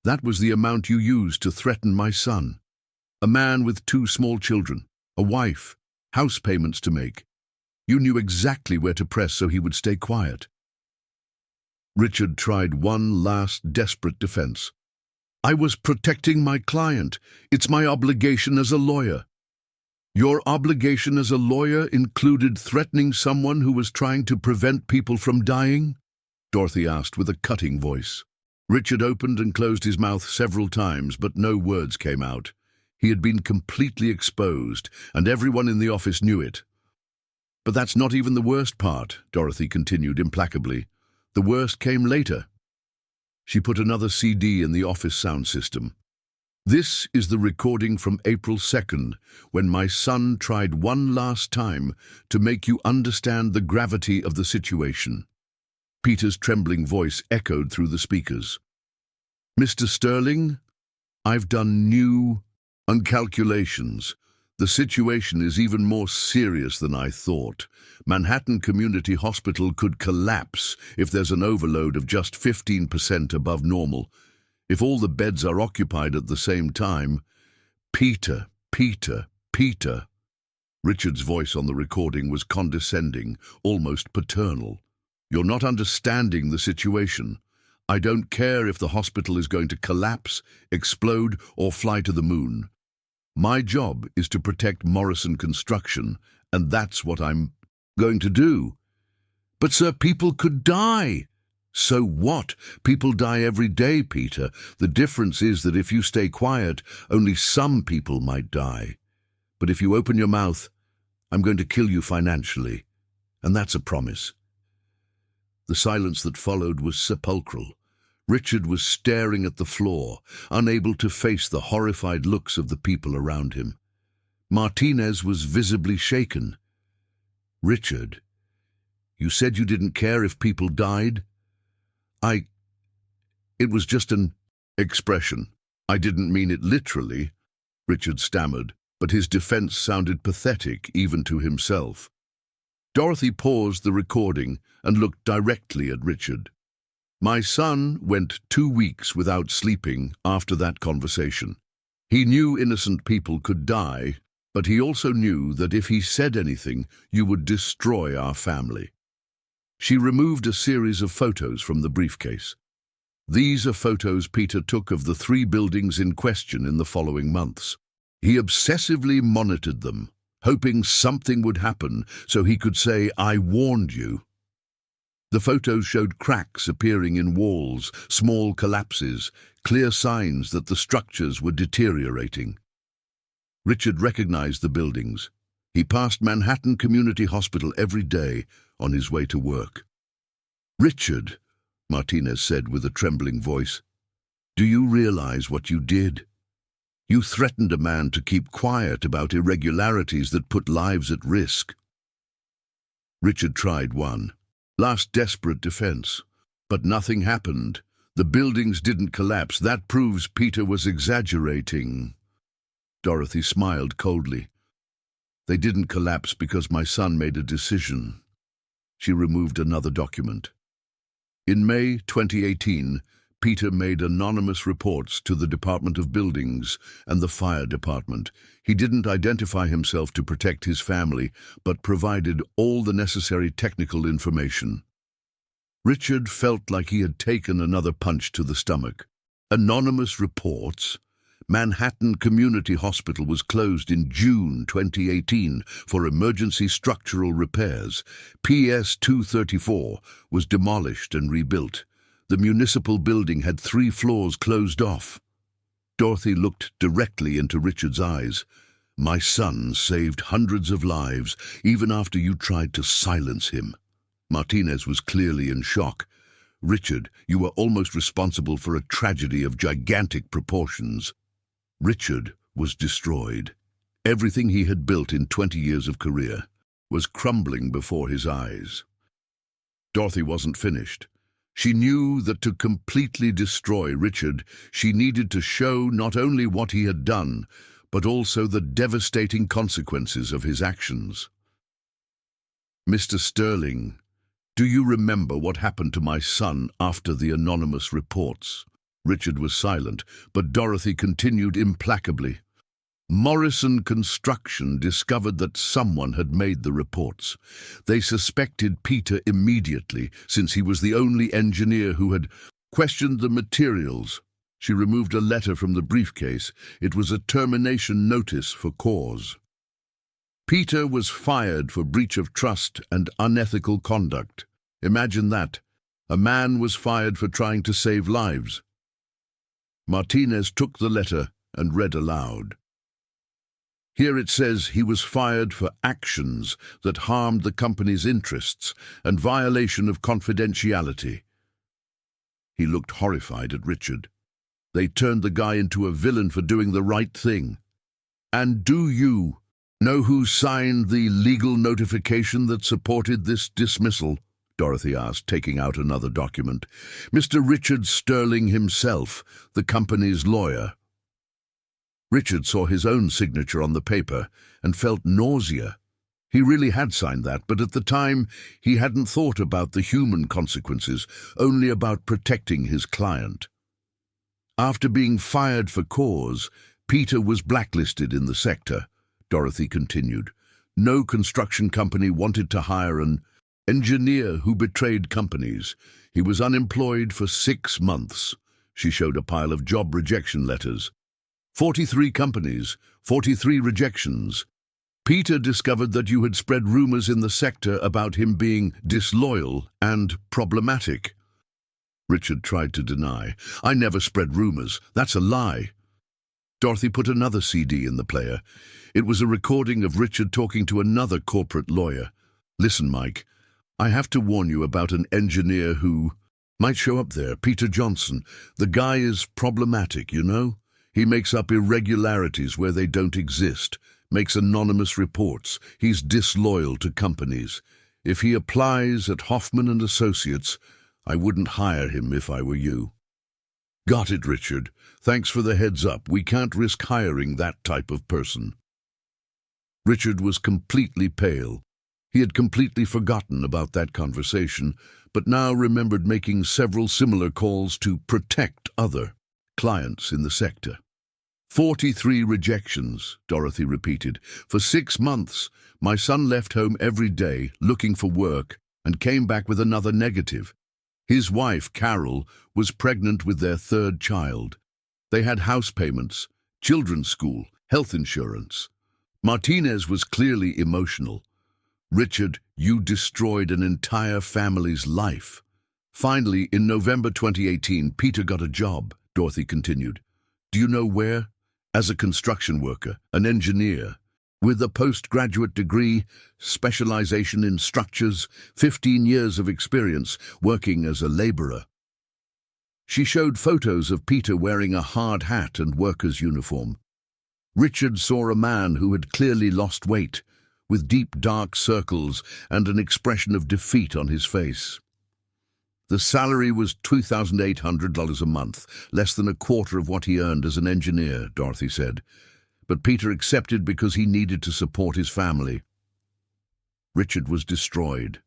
That was the amount you used to threaten my son. A man with 2 small children, a wife, house payments to make. You knew exactly where to press so he would stay quiet. Richard tried one last desperate defense. I was protecting my client. It's my obligation as a lawyer. Your obligation as a lawyer included threatening someone who was trying to prevent people from dying? Dorothy asked with a cutting voice. Richard opened and closed his mouth several times, but no words came out. He had been completely exposed, and everyone in the office knew it. But that's not even the worst part, Dorothy continued implacably. The worst came later. She put another CD in the office sound system. This is the recording from April 2nd, when my son tried one last time to make you understand the gravity of the situation. Peter's trembling voice echoed through the speakers. Mr. Sterling, I've done new calculations. The situation is even more serious than I thought. Manhattan Community Hospital could collapse if there's an overload of just 15% above normal. If all the beds are occupied at the same time, Peter. Richard's voice on the recording was condescending, almost paternal. "You're not understanding the situation. I don't care if the hospital is going to collapse, explode, or fly to the moon. My job is to protect Morrison Construction, and that's what I'm going to do." "But sir, people could die." "So what? People die every day, Peter. The difference is that if you stay quiet, only some people might die. But if you open your mouth, I'm going to kill you financially. And that's a promise." The silence that followed was sepulchral. Richard was staring at the floor, unable to face the horrified looks of the people around him. Martinez was visibly shaken. "Richard, you said you didn't care if people died?" It was just an expression. I didn't mean it literally," Richard stammered, but his defense sounded pathetic even to himself. Dorothy paused the recording and looked directly at Richard. "My son went 2 weeks without sleeping after that conversation. He knew innocent people could die, but he also knew that if he said anything, you would destroy our family." She removed a series of photos from the briefcase. "These are photos Peter took of the 3 buildings in question in the following months. He obsessively monitored them, hoping something would happen so he could say, 'I warned you.' The photos showed cracks appearing in walls, small collapses, clear signs that the structures were deteriorating." Richard recognized the buildings. He passed Manhattan Community Hospital every day on his way to work. "Richard," Martinez said with a trembling voice, "do you realize what you did? You threatened a man to keep quiet about irregularities that put lives at risk." Richard tried one last desperate defense, but nothing happened. "The buildings didn't collapse. That proves Peter was exaggerating." Dorothy smiled coldly. "They didn't collapse because my son made a decision." She removed another document. In May 2018, Peter made anonymous reports to the Department of Buildings and the Fire Department. He didn't identify himself to protect his family, but provided all the necessary technical information. Richard felt like he had taken another punch to the stomach. Anonymous reports? Manhattan Community Hospital was closed in June 2018 for emergency structural repairs. PS 234 was demolished and rebuilt. The municipal building had 3 floors closed off. Dorothy looked directly into Richard's eyes. "My son saved hundreds of lives, even after you tried to silence him." Martinez was clearly in shock. "Richard, you were almost responsible for a tragedy of gigantic proportions." Richard was destroyed. Everything he had built in 20 years of career was crumbling before his eyes. Dorothy wasn't finished. She knew that to completely destroy Richard, she needed to show not only what he had done, but also the devastating consequences of his actions. "Mr. Sterling, do you remember what happened to my son after the anonymous reports?" Richard was silent, but Dorothy continued implacably. "Morrison Construction discovered that someone had made the reports. They suspected Peter immediately, since he was the only engineer who had questioned the materials." She removed a letter from the briefcase. It was a termination notice for cause. "Peter was fired for breach of trust and unethical conduct. Imagine that. A man was fired for trying to save lives." Martinez took the letter and read aloud. "Here it says he was fired for actions that harmed the company's interests and violation of confidentiality." He looked horrified at Richard. "They turned the guy into a villain for doing the right thing. And do you know who signed the legal notification that supported this dismissal?" Dorothy asked, taking out another document. "Mr. Richard Sterling himself, the company's lawyer." Richard saw his own signature on the paper and felt nausea. He really had signed that, but at the time he hadn't thought about the human consequences, only about protecting his client. "After being fired for cause, Peter was blacklisted in the sector," Dorothy continued. No construction company wanted to hire an engineer who betrayed companies. He was unemployed for 6 months. She showed a pile of job rejection letters. 43 companies, 43 rejections. Peter discovered that you had spread rumors in the sector about him being disloyal and problematic. Richard tried to deny. I never spread rumors. That's a lie. Dorothy put another CD in the player. It was a recording of Richard talking to another corporate lawyer. Listen, Mike, I have to warn you about an engineer who might show up there, Peter Johnson. The guy is problematic, you know? He makes up irregularities where they don't exist, makes anonymous reports. He's disloyal to companies. If he applies at Hoffman and Associates, I wouldn't hire him if I were you. Got it, Richard. Thanks for the heads up. We can't risk hiring that type of person. Richard was completely pale. He had completely forgotten about that conversation, but now remembered making several similar calls to protect other clients in the sector. 43 rejections, Dorothy repeated. For 6 months, my son left home every day looking for work and came back with another negative. His wife, Carol, was pregnant with their 3rd child. They had house payments, children's school, health insurance. Martinez was clearly emotional. Richard, you destroyed an entire family's life. Finally, in November 2018, Peter got a job, Dorothy continued. Do you know where? As a construction worker, an engineer, with a postgraduate degree, specialization in structures, 15 years of experience working as a laborer. She showed photos of Peter wearing a hard hat and worker's uniform. Richard saw a man who had clearly lost weight, with deep dark circles and an expression of defeat on his face. The salary was $2,800 a month, less than a quarter of what he earned as an engineer, Dorothy said. But Peter accepted because he needed to support his family. Richard was destroyed.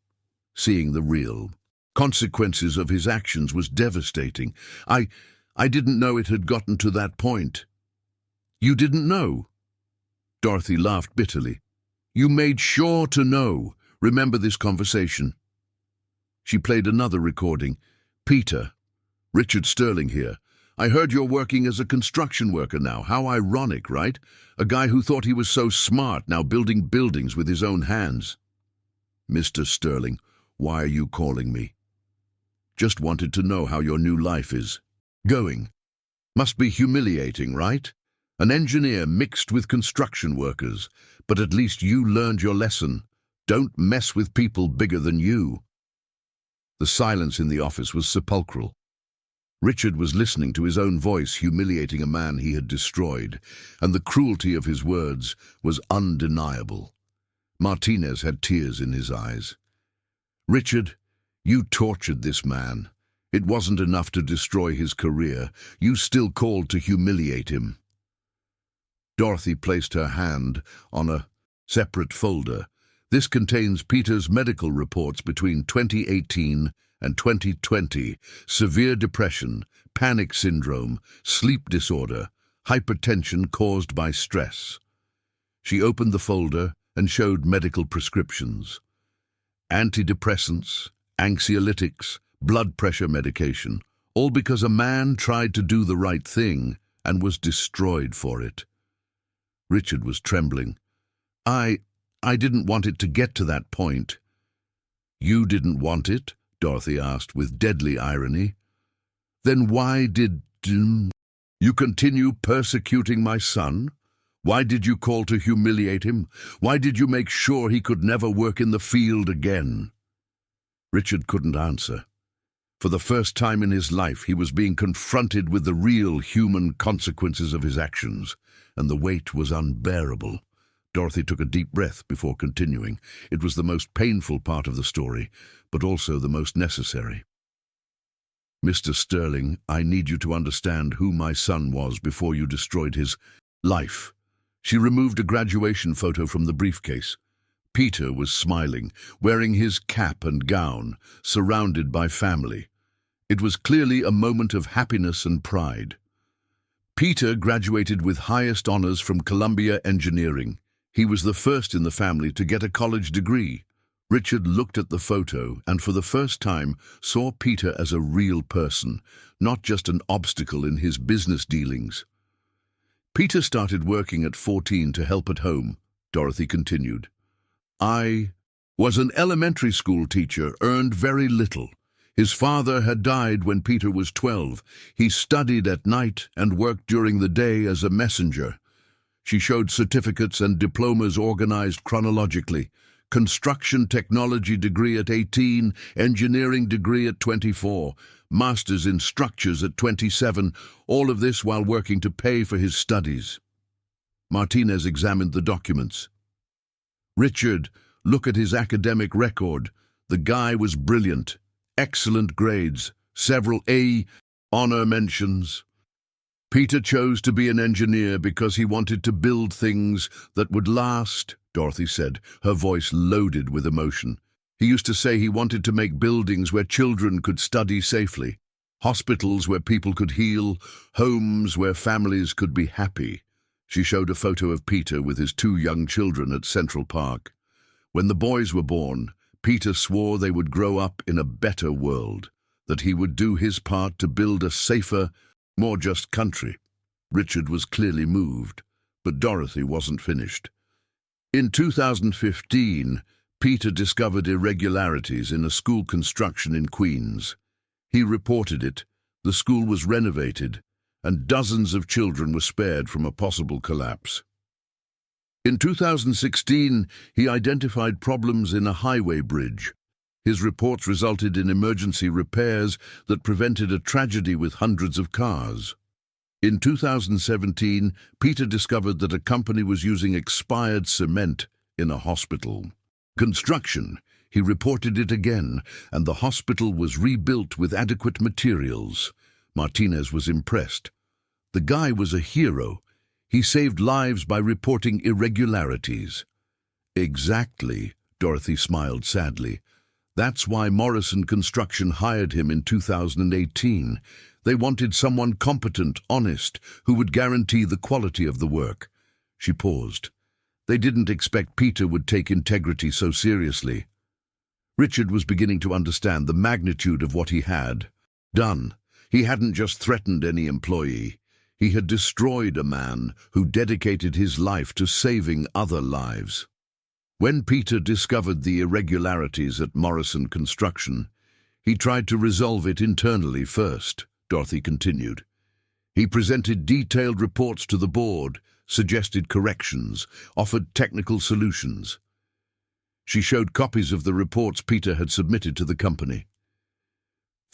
Seeing the real consequences of his actions was devastating. I didn't know it had gotten to that point. You didn't know? Dorothy laughed bitterly. You made sure to know. Remember this conversation. She played another recording. Peter, Richard Sterling here. I heard you're working as a construction worker now. How ironic, right? A guy who thought he was so smart now building buildings with his own hands. Mr. Sterling, why are you calling me? Just wanted to know how your new life is going. Must be humiliating, right? An engineer mixed with construction workers. But at least you learned your lesson. Don't mess with people bigger than you. The silence in the office was sepulchral. Richard was listening to his own voice humiliating a man he had destroyed, and the cruelty of his words was undeniable. Martinez had tears in his eyes. Richard, you tortured this man. It wasn't enough to destroy his career. You still called to humiliate him. Dorothy placed her hand on a separate folder. This contains Peter's medical reports between 2018 and 2020, severe depression, panic syndrome, sleep disorder, hypertension caused by stress. She opened the folder and showed medical prescriptions. Antidepressants, anxiolytics, blood pressure medication, all because a man tried to do the right thing and was destroyed for it. Richard was trembling. I didn't want it to get to that point. You didn't want it? Dorothy asked with deadly irony. Then why did you continue persecuting my son? Why did you call to humiliate him? Why did you make sure he could never work in the field again? Richard couldn't answer. For the first time in his life, he was being confronted with the real human consequences of his actions, and the weight was unbearable. Dorothy took a deep breath before continuing. It was the most painful part of the story, but also the most necessary. Mr. Sterling, I need you to understand who my son was before you destroyed his life. She removed a graduation photo from the briefcase. Peter was smiling, wearing his cap and gown, surrounded by family. It was clearly a moment of happiness and pride. Peter graduated with highest honors from Columbia Engineering. He was the first in the family to get a college degree. Richard looked at the photo and for the first time saw Peter as a real person, not just an obstacle in his business dealings. Peter started working at 14 to help at home, Dorothy continued. I was an elementary school teacher, earned very little. His father had died when Peter was 12. He studied at night and worked during the day as a messenger. She showed certificates and diplomas organized chronologically. Construction technology degree at 18, engineering degree at 24, masters in structures at 27, all of this while working to pay for his studies. Martinez examined the documents. Richard, look at his academic record. The guy was brilliant. Excellent grades, several A honor mentions. Peter chose to be an engineer because he wanted to build things that would last, Dorothy said, her voice loaded with emotion. He used to say he wanted to make buildings where children could study safely, hospitals where people could heal, homes where families could be happy. She showed a photo of Peter with his 2 young children at Central Park. When the boys were born, Peter swore they would grow up in a better world, that he would do his part to build a safer, more just country. Richard was clearly moved, but Dorothy wasn't finished. In 2015, Peter discovered irregularities in a school construction in Queens. He reported it, the school was renovated, and dozens of children were spared from a possible collapse. In 2016, he identified problems in a highway bridge. His reports resulted in emergency repairs that prevented a tragedy with hundreds of cars. In 2017, Peter discovered that a company was using expired cement in a hospital. Construction, he reported it again, and the hospital was rebuilt with adequate materials. Martinez was impressed. The guy was a hero. He saved lives by reporting irregularities. Exactly, Dorothy smiled sadly. That's why Morrison Construction hired him in 2018. They wanted someone competent, honest, who would guarantee the quality of the work. She paused. They didn't expect Peter would take integrity so seriously. Richard was beginning to understand the magnitude of what he had done. He hadn't just threatened any employee. He had destroyed a man who dedicated his life to saving other lives. When Peter discovered the irregularities at Morrison Construction, he tried to resolve it internally first, Dorothy continued. He presented detailed reports to the board, suggested corrections, offered technical solutions. She showed copies of the reports Peter had submitted to the company.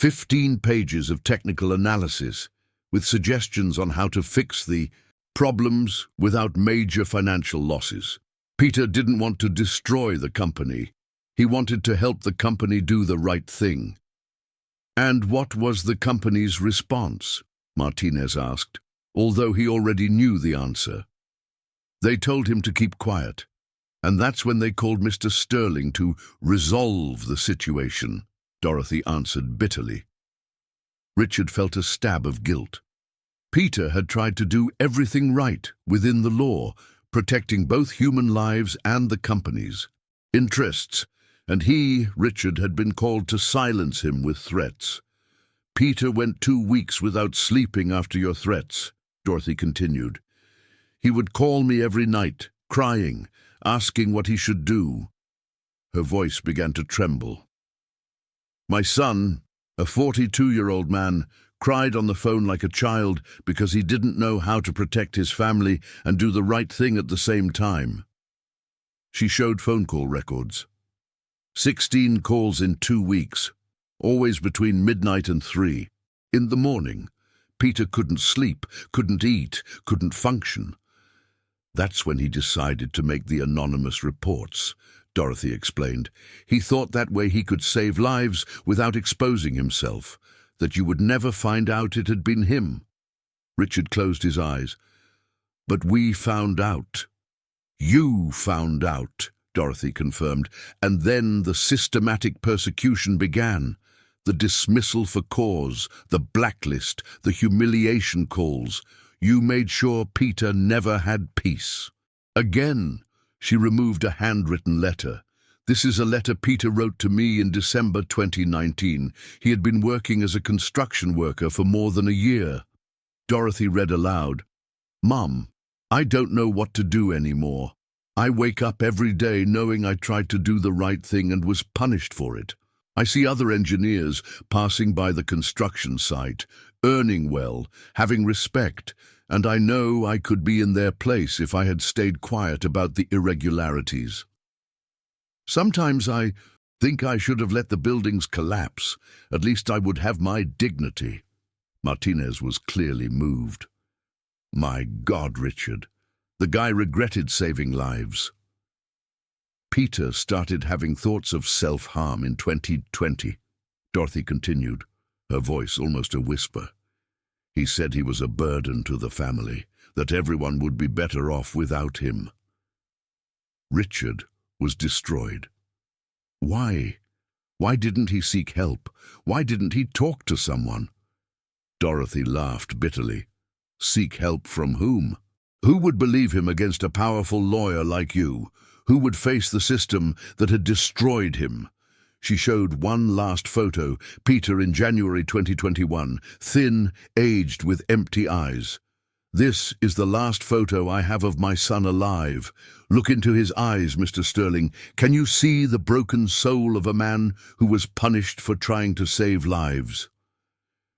15 pages of technical analysis, with suggestions on how to fix the problems without major financial losses. Peter didn't want to destroy the company. He wanted to help the company do the right thing. And what was the company's response? Martinez asked, although he already knew the answer. They told him to keep quiet, and that's when they called Mr. Sterling to resolve the situation, Dorothy answered bitterly. Richard felt a stab of guilt. Peter had tried to do everything right within the law, protecting both human lives and the company's interests, and he, Richard, had been called to silence him with threats. Peter went 2 weeks without sleeping after your threats, Dorothy continued. He would call me every night, crying, asking what he should do. Her voice began to tremble. My son, a 42-year-old man, cried on the phone like a child because he didn't know how to protect his family and do the right thing at the same time. She showed phone call records. 16 calls in 2 weeks, always between midnight and 3. In the morning, Peter couldn't sleep, couldn't eat, couldn't function. That's when he decided to make the anonymous reports, Dorothy explained. He thought that way he could save lives without exposing himself, that you would never find out it had been him. Richard closed his eyes. But we found out. You found out, Dorothy confirmed, and then the systematic persecution began. The dismissal for cause, the blacklist, the humiliation calls. You made sure Peter never had peace. Again, She removed a handwritten letter. "This is a letter Peter wrote to me in December 2019. He had been working as a construction worker for more than a year." Dorothy read aloud, "Mum, I don't know what to do anymore. I wake up every day knowing I tried to do the right thing and was punished for it. I see other engineers passing by the construction site, earning well, having respect, and I know I could be in their place if I had stayed quiet about the irregularities. Sometimes I think I should have let the buildings collapse. At least I would have my dignity." Martinez was clearly moved. "My God, Richard, the guy regretted saving lives." "Peter started having thoughts of self-harm in 2020, Dorothy continued, her voice almost a whisper. "He said he was a burden to the family, that everyone would be better off without him." Richard was destroyed. Why? Why didn't he seek help? Why didn't he talk to someone? Dorothy laughed bitterly. Seek help from whom? Who would believe him against a powerful lawyer like you? Who would face the system that had destroyed him? She showed one last photo, Peter in January 2021, thin, aged, with empty eyes. "This is the last photo I have of my son alive. Look into his eyes, Mr. Sterling. Can you see the broken soul of a man who was punished for trying to save lives?"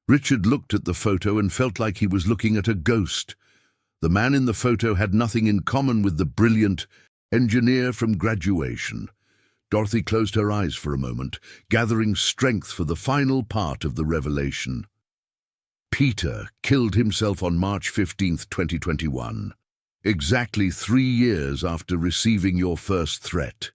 Richard looked at the photo and felt like he was looking at a ghost. The man in the photo had nothing in common with the brilliant engineer from graduation. Dorothy closed her eyes for a moment, gathering strength for the final part of the revelation. Peter killed himself on March 15th, 2021, exactly 3 years after receiving your first threat.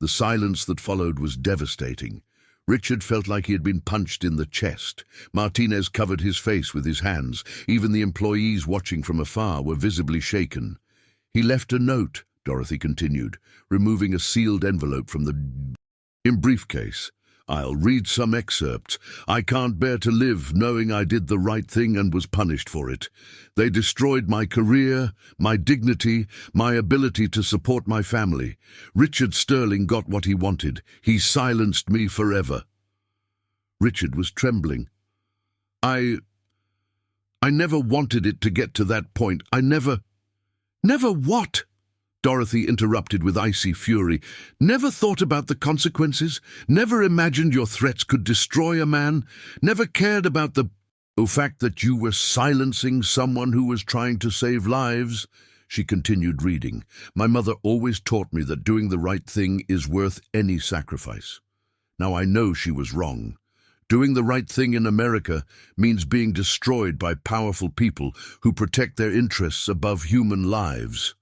The silence that followed was devastating. Richard felt like he had been punched in the chest. Martinez covered his face with his hands. Even the employees watching from afar were visibly shaken. "He left a note," Dorothy continued, removing a sealed envelope from the briefcase. "I'll read some excerpts. I can't bear to live knowing I did the right thing and was punished for it. They destroyed my career, my dignity, my ability to support my family. Richard Sterling got what he wanted. He silenced me forever." Richard was trembling. I never wanted it to get to that point. I never..." "Never what?" Dorothy interrupted with icy fury. "Never thought about the consequences? Never imagined your threats could destroy a man? Never cared about the fact that you were silencing someone who was trying to save lives?" She continued reading. "My mother always taught me that doing the right thing is worth any sacrifice. Now I know she was wrong. Doing the right thing in America means being destroyed by powerful people who protect their interests above human lives."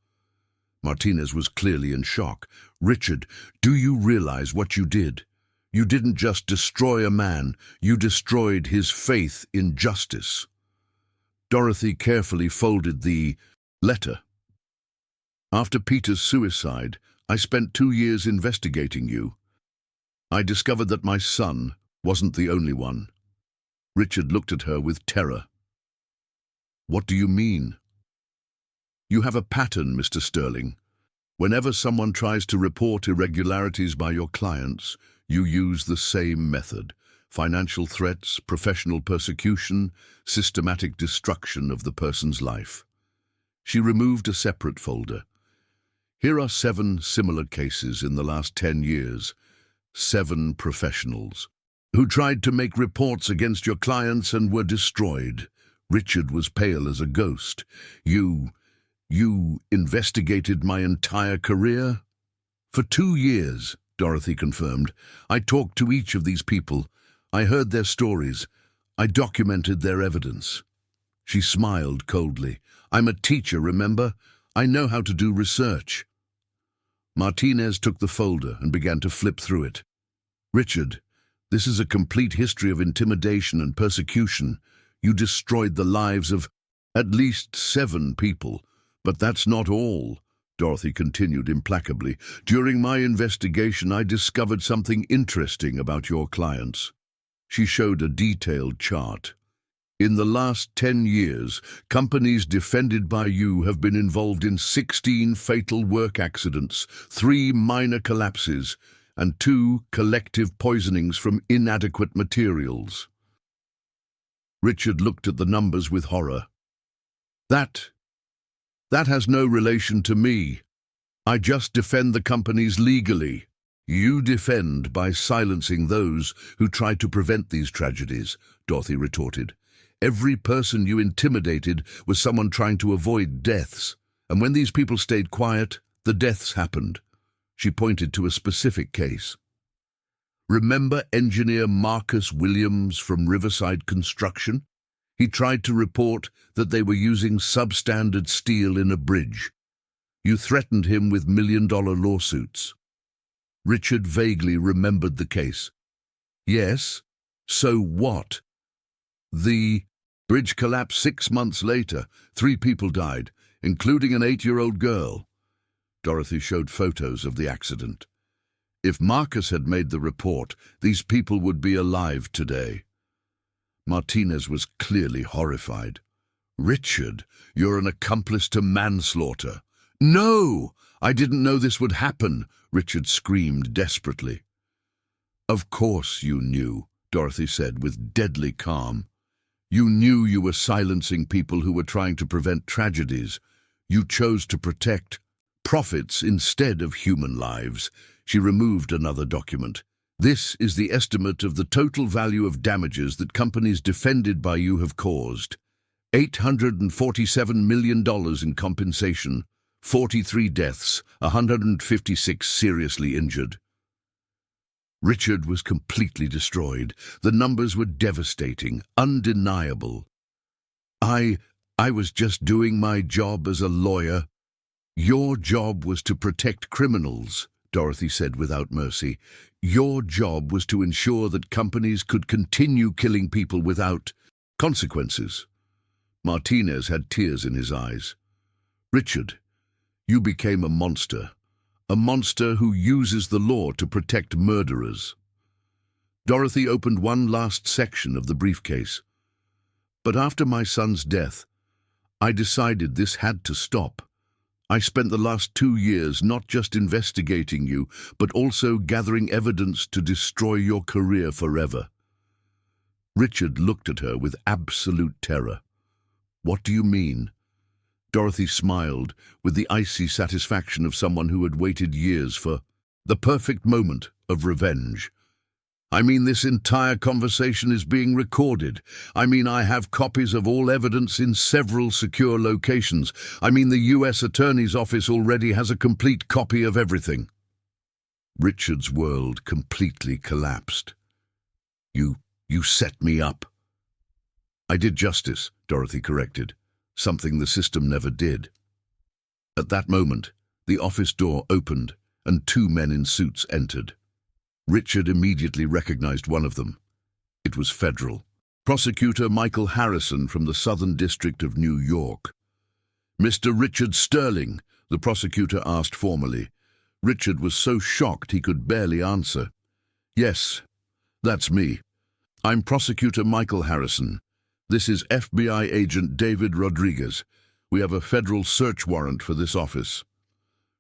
Martinez was clearly in shock. "Richard, do you realize what you did? You didn't just destroy a man, you destroyed his faith in justice." Dorothy carefully folded the letter. "After Peter's suicide, I spent 2 years investigating you. I discovered that my son wasn't the only one." Richard looked at her with terror. "What do you mean?" "You have a pattern, Mr. Sterling. Whenever someone tries to report irregularities by your clients, you use the same method: financial threats, professional persecution, systematic destruction of the person's life." She removed a separate folder. "Here are 7 similar cases in the last 10 years. 7 professionals who tried to make reports against your clients and were destroyed." Richard was pale as a ghost. You investigated my entire career?" "For 2 years, Dorothy confirmed. "I talked to each of these people. I heard their stories. I documented their evidence." She smiled coldly. "I'm a teacher, remember? I know how to do research." Martinez took the folder and began to flip through it. "Richard, this is a complete history of intimidation and persecution. You destroyed the lives of at least 7 people. But that's not all," Dorothy continued implacably. "During my investigation, I discovered something interesting about your clients." She showed a detailed chart. In the last 10 years, companies defended by you have been involved in 16 fatal work accidents, 3 minor collapses, and 2 collective poisonings from inadequate materials. Richard looked at the numbers with horror. That has no relation to me. I just defend the companies legally. You defend by silencing those who tried to prevent these tragedies, Dorothy retorted. Every person you intimidated was someone trying to avoid deaths, and when these people stayed quiet, the deaths happened. She pointed to a specific case. Remember engineer Marcus Williams from Riverside Construction? He tried to report that they were using substandard steel in a bridge. You threatened him with million-dollar lawsuits. Richard vaguely remembered the case. Yes, so what? The bridge collapsed 6 months later. 3 people died, including an 8-year-old girl. Dorothy showed photos of the accident. If Marcus had made the report, these people would be alive today. Martinez was clearly horrified. Richard, you're an accomplice to manslaughter. No! I didn't know this would happen, Richard screamed desperately. Of course you knew, Dorothy said with deadly calm. You knew you were silencing people who were trying to prevent tragedies. You chose to protect profits instead of human lives. She removed another document. This is the estimate of the total value of damages that companies defended by you have caused. $847 million in compensation, 43 deaths, 156 seriously injured. Richard was completely destroyed. The numbers were devastating, undeniable. I was just doing my job as a lawyer. Your job was to protect criminals, Dorothy said without mercy. Your job was to ensure that companies could continue killing people without consequences. Martinez had tears in his eyes. Richard, you became a monster who uses the law to protect murderers. Dorothy opened one last section of the briefcase. But after my son's death, I decided this had to stop. I spent the last 2 years not just investigating you, but also gathering evidence to destroy your career forever. Richard looked at her with absolute terror. What do you mean? Dorothy smiled with the icy satisfaction of someone who had waited years for the perfect moment of revenge. I mean, this entire conversation is being recorded. I mean, I have copies of all evidence in several secure locations. I mean, the U.S. Attorney's Office already has a complete copy of everything. Richard's world completely collapsed. You set me up. I did justice, Dorothy corrected. Something the system never did. At that moment, the office door opened and 2 men in suits entered. Richard immediately recognized one of them. It was federal prosecutor Michael Harrison from the Southern District of New York. Mr. Richard Sterling, the prosecutor asked formally. Richard was so shocked he could barely answer. Yes, that's me. I'm Prosecutor Michael Harrison. This is FBI agent David Rodriguez. We have a federal search warrant for this office.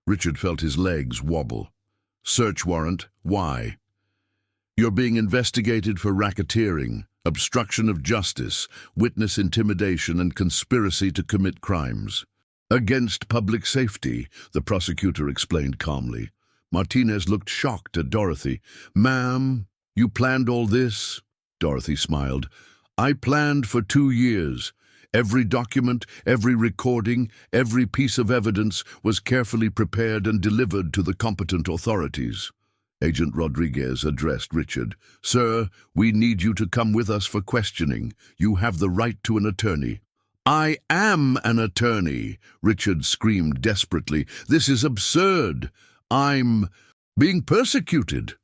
Richard felt his legs wobble. Search warrant? Why? You're being investigated for racketeering, obstruction of justice, witness intimidation, and conspiracy to commit crimes. Against public safety, the prosecutor explained calmly. Martinez looked shocked at Dorothy. Ma'am, you planned all this? Dorothy smiled. I planned for 2 years. Every document, every recording, every piece of evidence was carefully prepared and delivered to the competent authorities. Agent Rodriguez addressed Richard. Sir, we need you to come with us for questioning. You have the right to an attorney. I am an attorney, Richard screamed desperately. This is absurd. I'm being persecuted.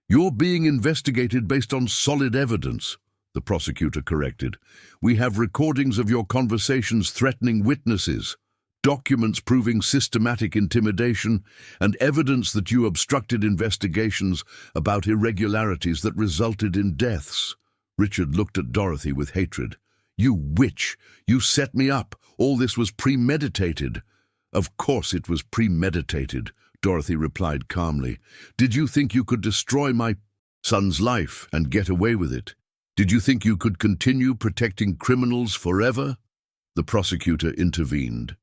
You're being investigated based on solid evidence, the prosecutor corrected. We have recordings of your conversations threatening witnesses, documents proving systematic intimidation, and evidence that you obstructed investigations about irregularities that resulted in deaths. Richard looked at Dorothy with hatred. "You witch! You set me up! All this was premeditated!" "Of course it was premeditated," Dorothy replied calmly. "Did you think you could destroy my son's life and get away with it? Did you think you could continue protecting criminals forever?" The prosecutor intervened.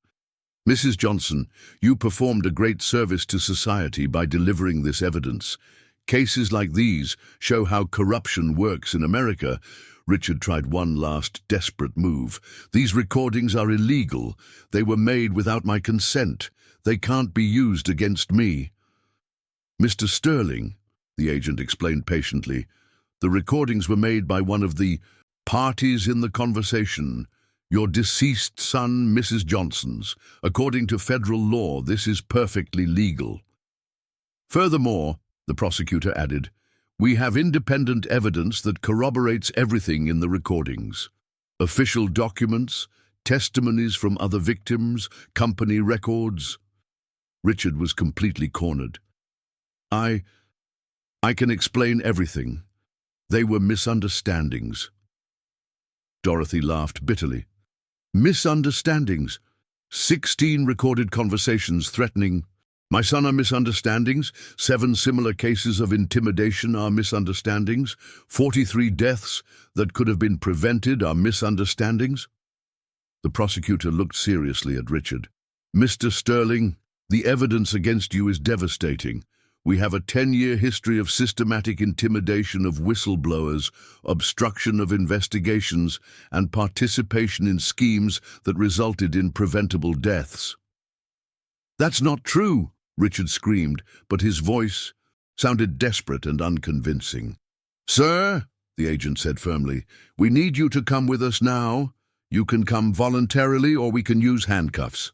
"Mrs. Johnson, you performed a great service to society by delivering this evidence. Cases like these show how corruption works in America." Richard tried one last desperate move. "These recordings are illegal. They were made without my consent. They can't be used against me." "Mr. Sterling," the agent explained patiently, "the recordings were made by one of the parties in the conversation, your deceased son, Mrs. Johnson's. According to federal law, this is perfectly legal. Furthermore," the prosecutor added, "we have independent evidence that corroborates everything in the recordings. Official documents, testimonies from other victims, company records." Richard was completely cornered. I can explain everything. They were misunderstandings." Dorothy laughed bitterly. "Misunderstandings? 16 recorded conversations threatening my son are misunderstandings. 7 similar cases of intimidation are misunderstandings. 43 deaths that could have been prevented are misunderstandings." The prosecutor looked seriously at Richard. "Mr. Sterling, the evidence against you is devastating. We have a 10-year history of systematic intimidation of whistleblowers, obstruction of investigations, and participation in schemes that resulted in preventable deaths." "That's not true," Richard screamed, but his voice sounded desperate and unconvincing. "Sir," the agent said firmly, "we need you to come with us now. You can come voluntarily or we can use handcuffs."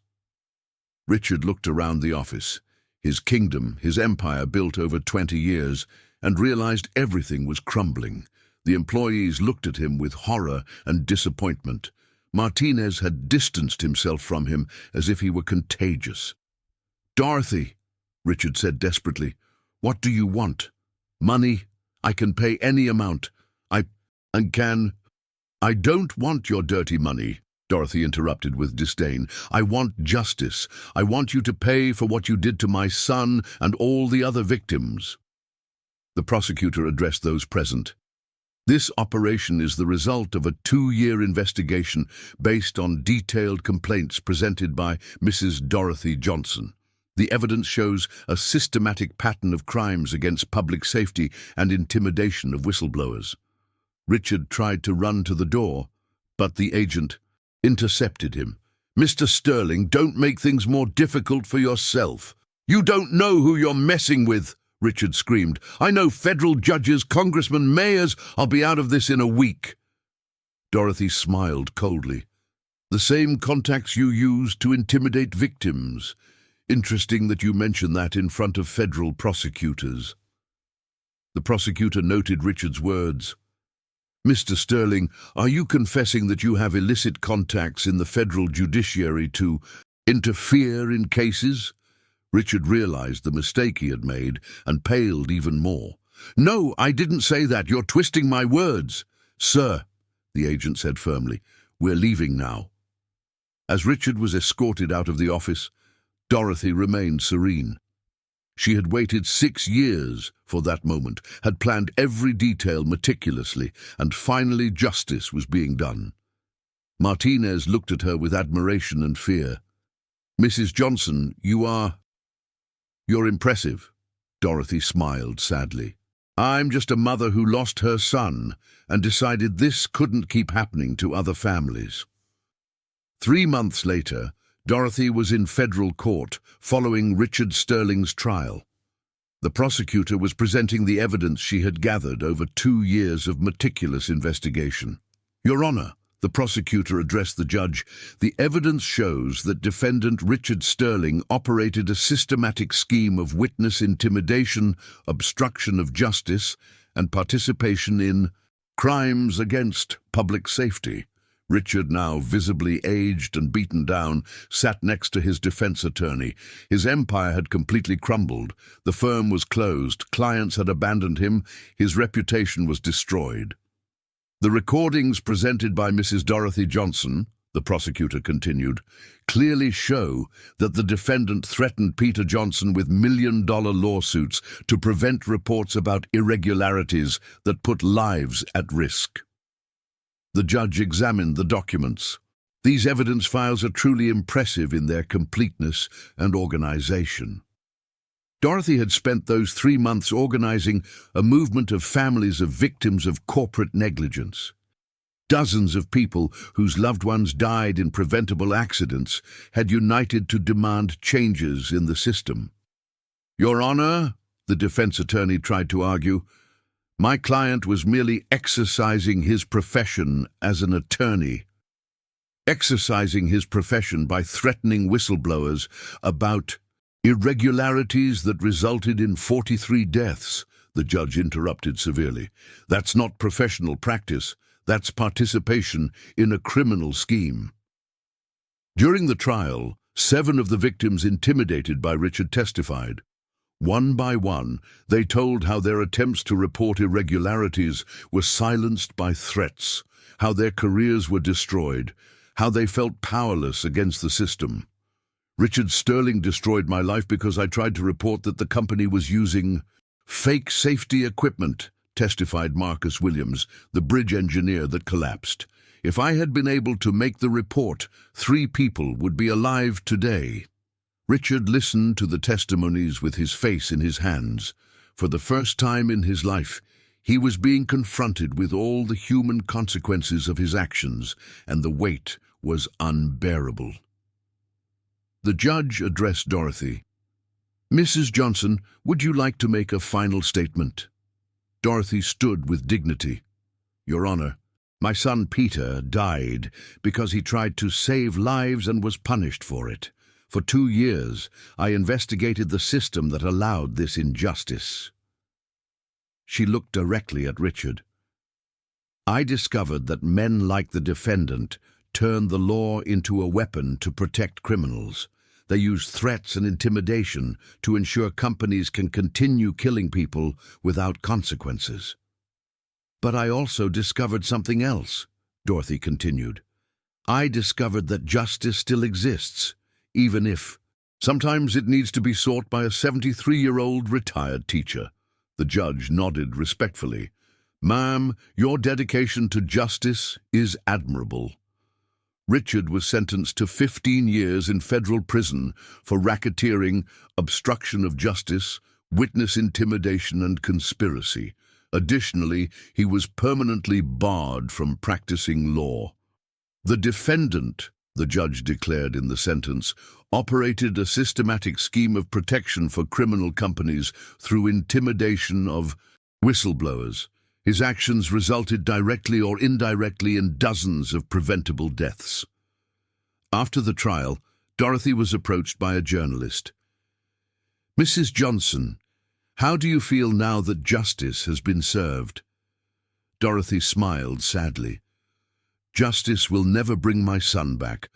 Richard looked around the office, his kingdom, his empire built over 20 years, and realized everything was crumbling. The employees looked at him with horror and disappointment. Martinez had distanced himself from him as if he were contagious. "Dorothy," Richard said desperately, "what do you want? Money? I can pay any amount. I don't want your dirty money," Dorothy interrupted with disdain. "I want justice. I want you to pay for what you did to my son and all the other victims." The prosecutor addressed those present. "This operation is the result of a 2-year investigation based on detailed complaints presented by Mrs. Dorothy Johnson. The evidence shows a systematic pattern of crimes against public safety and intimidation of whistleblowers." Richard tried to run to the door, but the agent intercepted him. "Mr. Sterling, don't make things more difficult for yourself. You don't know who you're messing with," Richard screamed. "I know federal judges, congressmen, mayors. I'll be out of this in a week." Dorothy smiled coldly. "The same contacts you used to intimidate victims. Interesting that you mention that in front of federal prosecutors." The prosecutor noted Richard's words. "Mr. Sterling, are you confessing that you have illicit contacts in the federal judiciary to interfere in cases?" Richard realized the mistake he had made and paled even more. "No, I didn't say that. You're twisting my words." "Sir," the agent said firmly, "we're leaving now." As Richard was escorted out of the office, Dorothy remained serene. She had waited 6 years for that moment, had planned every detail meticulously, and finally justice was being done. Martinez looked at her with admiration and fear. "Mrs. Johnson, you're impressive." Dorothy smiled sadly. "I'm just a mother who lost her son and decided this couldn't keep happening to other families." 3 months later, Dorothy was in federal court following Richard Sterling's trial. The prosecutor was presenting the evidence she had gathered over 2 years of meticulous investigation. "Your Honor," the prosecutor addressed the judge, "the evidence shows that defendant Richard Sterling operated a systematic scheme of witness intimidation, obstruction of justice, and participation in crimes against public safety." Richard, now visibly aged and beaten down, sat next to his defense attorney. His empire had completely crumbled. The firm was closed. Clients had abandoned him. His reputation was destroyed. The recordings presented by Mrs. Dorothy Johnson, the prosecutor continued, clearly show that the defendant threatened Peter Johnson with million-dollar lawsuits to prevent reports about irregularities that put lives at risk. The judge examined the documents. These evidence files are truly impressive in their completeness and organization. Dorothy had spent those 3 months organizing a movement of families of victims of corporate negligence. Dozens of people whose loved ones died in preventable accidents had united to demand changes in the system. "Your Honor," the defense attorney tried to argue, "my client was merely exercising his profession as an attorney." Exercising his profession by threatening whistleblowers about irregularities that resulted in 43 deaths, the judge interrupted severely. "That's not professional practice. That's participation in a criminal scheme." During the trial, 7 of the victims intimidated by Richard testified. One by one, they told how their attempts to report irregularities were silenced by threats, how their careers were destroyed, how they felt powerless against the system. "Richard Sterling destroyed my life because I tried to report that the company was using fake safety equipment," testified Marcus Williams, the bridge engineer that collapsed. "If I had been able to make the report, 3 people would be alive today." Richard listened to the testimonies with his face in his hands. For the first time in his life, he was being confronted with all the human consequences of his actions, and the weight was unbearable. The judge addressed Dorothy. "Mrs. Johnson, would you like to make a final statement?" Dorothy stood with dignity. "Your Honor, my son Peter died because he tried to save lives and was punished for it. For 2 years, I investigated the system that allowed this injustice." She looked directly at Richard. "I discovered that men like the defendant turned the law into a weapon to protect criminals. They use threats and intimidation to ensure companies can continue killing people without consequences." "But I also discovered something else," Dorothy continued. "I discovered that justice still exists, even if sometimes it needs to be sought by a 73-year-old retired teacher." The judge nodded respectfully. "Ma'am, your dedication to justice is admirable." Richard was sentenced to 15 years in federal prison for racketeering, obstruction of justice, witness intimidation, and conspiracy. Additionally, he was permanently barred from practicing law. "The defendant," the judge declared in the sentence, "operated a systematic scheme of protection for criminal companies through intimidation of whistleblowers. His actions resulted directly or indirectly in dozens of preventable deaths." After the trial, Dorothy was approached by a journalist. "Mrs. Johnson, how do you feel now that justice has been served?" Dorothy smiled sadly. "Justice will never bring my son back,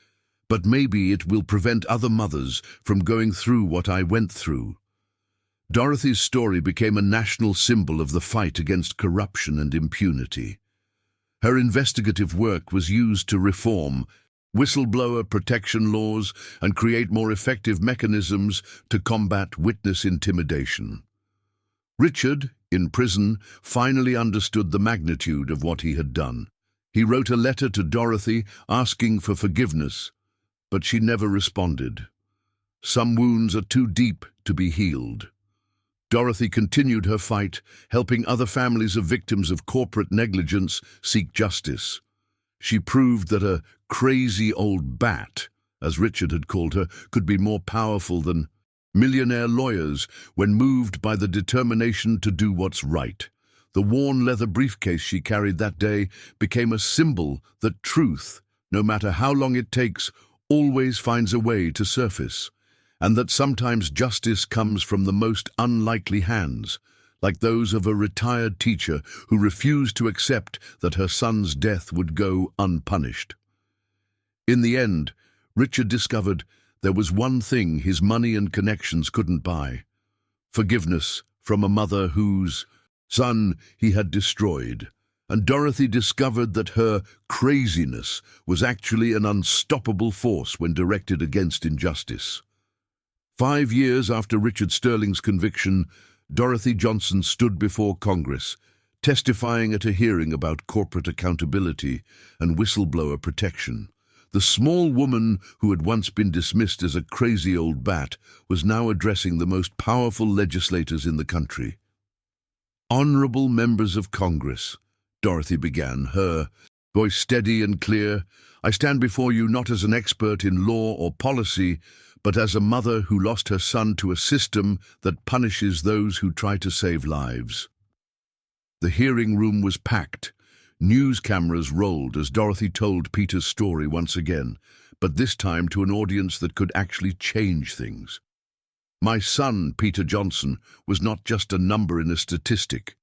but maybe it will prevent other mothers from going through what I went through." Dorothy's story became a national symbol of the fight against corruption and impunity. Her investigative work was used to reform whistleblower protection laws and create more effective mechanisms to combat witness intimidation. Richard, in prison, finally understood the magnitude of what he had done. He wrote a letter to Dorothy asking for forgiveness, but she never responded. Some wounds are too deep to be healed. Dorothy continued her fight, helping other families of victims of corporate negligence seek justice. She proved that a crazy old bat, as Richard had called her, could be more powerful than millionaire lawyers when moved by the determination to do what's right. The worn leather briefcase she carried that day became a symbol that truth, no matter how long it takes, always finds a way to surface, and that sometimes justice comes from the most unlikely hands, like those of a retired teacher who refused to accept that her son's death would go unpunished. In the end, Richard discovered there was one thing his money and connections couldn't buy: forgiveness from a mother whose son he had destroyed, and Dorothy discovered that her craziness was actually an unstoppable force when directed against injustice. 5 years after Richard Sterling's conviction, Dorothy Johnson stood before Congress, testifying at a hearing about corporate accountability and whistleblower protection. The small woman who had once been dismissed as a crazy old bat was now addressing the most powerful legislators in the country. "Honorable members of Congress," Dorothy began, her voice steady and clear, "I stand before you not as an expert in law or policy, but as a mother who lost her son to a system that punishes those who try to save lives." The hearing room was packed. News cameras rolled as Dorothy told Peter's story once again, but this time to an audience that could actually change things. My son, Peter Johnson, was not just a number in a statistic.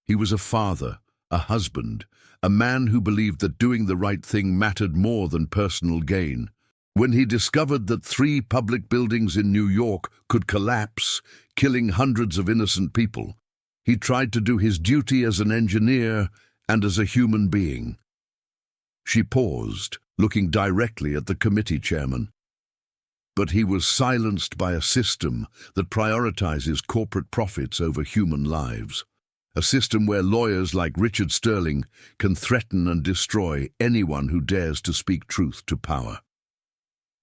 He was a father, a husband, a man who believed that doing the right thing mattered more than personal gain. When he discovered that 3 public buildings in New York could collapse, killing hundreds of innocent people, he tried to do his duty as an engineer and as a human being. She paused, looking directly at the committee chairman. But he was silenced by a system that prioritizes corporate profits over human lives. A system where lawyers like Richard Sterling can threaten and destroy anyone who dares to speak truth to power.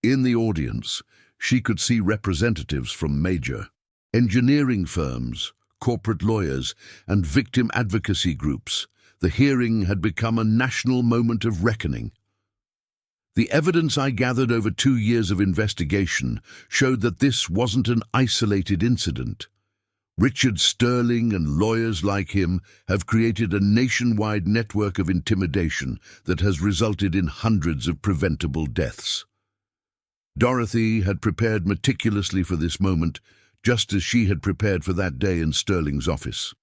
In the audience, she could see representatives from major engineering firms, corporate lawyers, and victim advocacy groups. The hearing had become a national moment of reckoning. The evidence I gathered over 2 years of investigation showed that this wasn't an isolated incident. Richard Sterling and lawyers like him have created a nationwide network of intimidation that has resulted in hundreds of preventable deaths. Dorothy had prepared meticulously for this moment, just as she had prepared for that day in Sterling's office.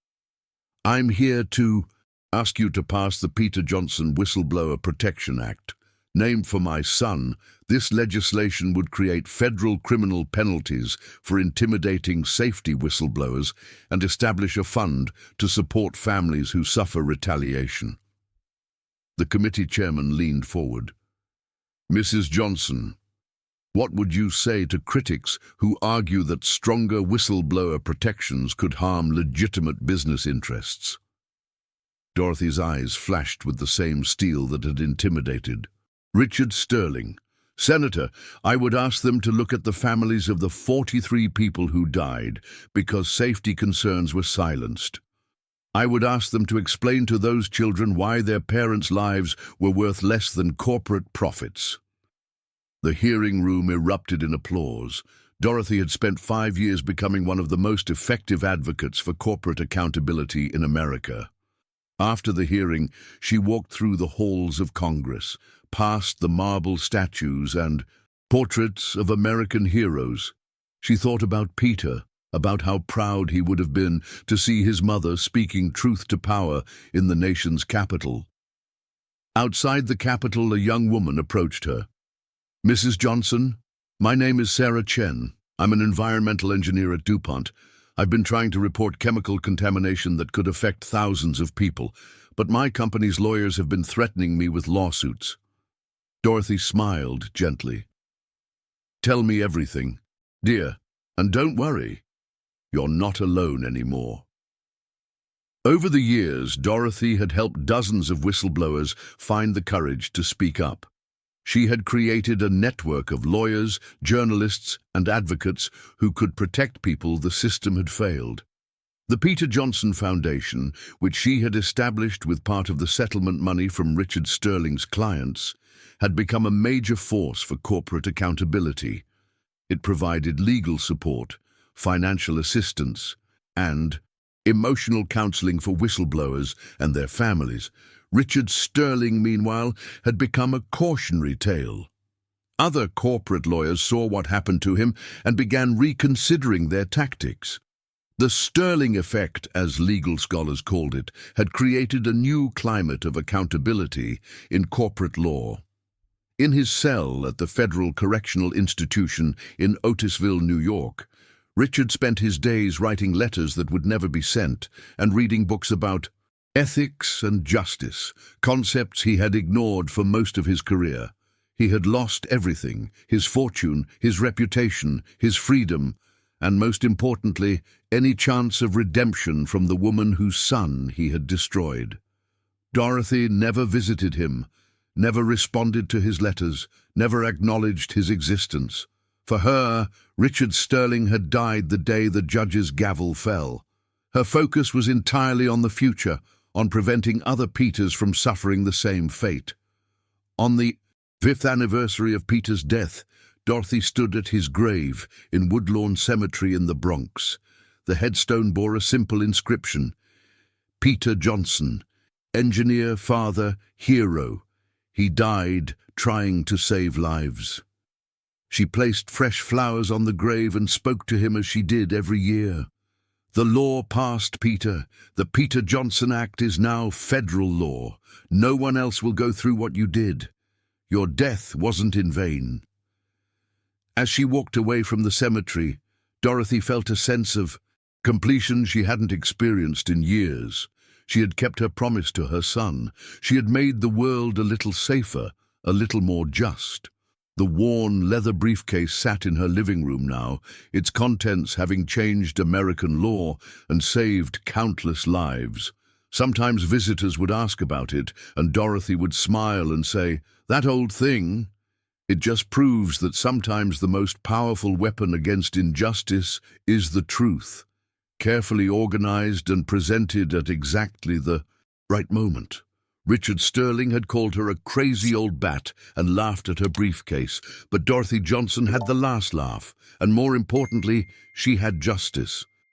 "I'm here to ask you to pass the Peter Johnson Whistleblower Protection Act. Named for my son, this legislation would create federal criminal penalties for intimidating safety whistleblowers and establish a fund to support families who suffer retaliation." The committee chairman leaned forward. "Mrs. Johnson, what would you say to critics who argue that stronger whistleblower protections could harm legitimate business interests?" Dorothy's eyes flashed with the same steel that had intimidated. "Richard Sterling, Senator, I would ask them to look at the families of the 43 people who died because safety concerns were silenced. I would ask them to explain to those children why their parents' lives were worth less than corporate profits." The hearing room erupted in applause. Dorothy had spent 5 years becoming one of the most effective advocates for corporate accountability in America. After the hearing, she walked through the halls of Congress, past the marble statues and portraits of American heroes. She thought about Peter, about how proud he would have been to see his mother speaking truth to power in the nation's capital. Outside the Capitol, a young woman approached her. "Mrs. Johnson, my name is Sarah Chen. I'm an environmental engineer at DuPont. I've been trying to report chemical contamination that could affect thousands of people, but my company's lawyers have been threatening me with lawsuits." Dorothy smiled gently. "Tell me everything, dear, and don't worry. You're not alone anymore." Over the years, Dorothy had helped dozens of whistleblowers find the courage to speak up. She had created a network of lawyers, journalists, and advocates who could protect people the system had failed. The Peter Johnson Foundation, which she had established with part of the settlement money from Richard Sterling's clients, had become a major force for corporate accountability. It provided legal support, financial assistance, and emotional counseling for whistleblowers and their families. Richard Sterling, meanwhile, had become a cautionary tale. Other corporate lawyers saw what happened to him and began reconsidering their tactics. The Sterling effect, as legal scholars called it, had created a new climate of accountability in corporate law. In his cell at the Federal Correctional Institution in Otisville, New York, Richard spent his days writing letters that would never be sent and reading books about Ethics and justice, concepts he had ignored for most of his career. He had lost everything, his fortune, his reputation, his freedom, and most importantly, any chance of redemption from the woman whose son he had destroyed. Dorothy never visited him, never responded to his letters, never acknowledged his existence. For her, Richard Sterling had died the day the judge's gavel fell. Her focus was entirely on the future, on preventing other Peters from suffering the same fate. On the 5th anniversary of Peter's death, Dorothy stood at his grave in Woodlawn Cemetery in the Bronx. The headstone bore a simple inscription: Peter Johnson, engineer, father, hero. He died trying to save lives. She placed fresh flowers on the grave and spoke to him as she did every year. The law passed, Peter. The Peter Johnson Act is now federal law. No one else will go through what you did. Your death wasn't in vain. As she walked away from the cemetery, Dorothy felt a sense of completion she hadn't experienced in years. She had kept her promise to her son. She had made the world a little safer, a little more just. The worn leather briefcase sat in her living room now, its contents having changed American law and saved countless lives. Sometimes visitors would ask about it, and Dorothy would smile and say, "That old thing." It just proves that sometimes the most powerful weapon against injustice is the truth, carefully organized and presented at exactly the right moment. Richard Sterling had called her a crazy old bat and laughed at her briefcase, but Dorothy Johnson had the last laugh, and more importantly, she had justice.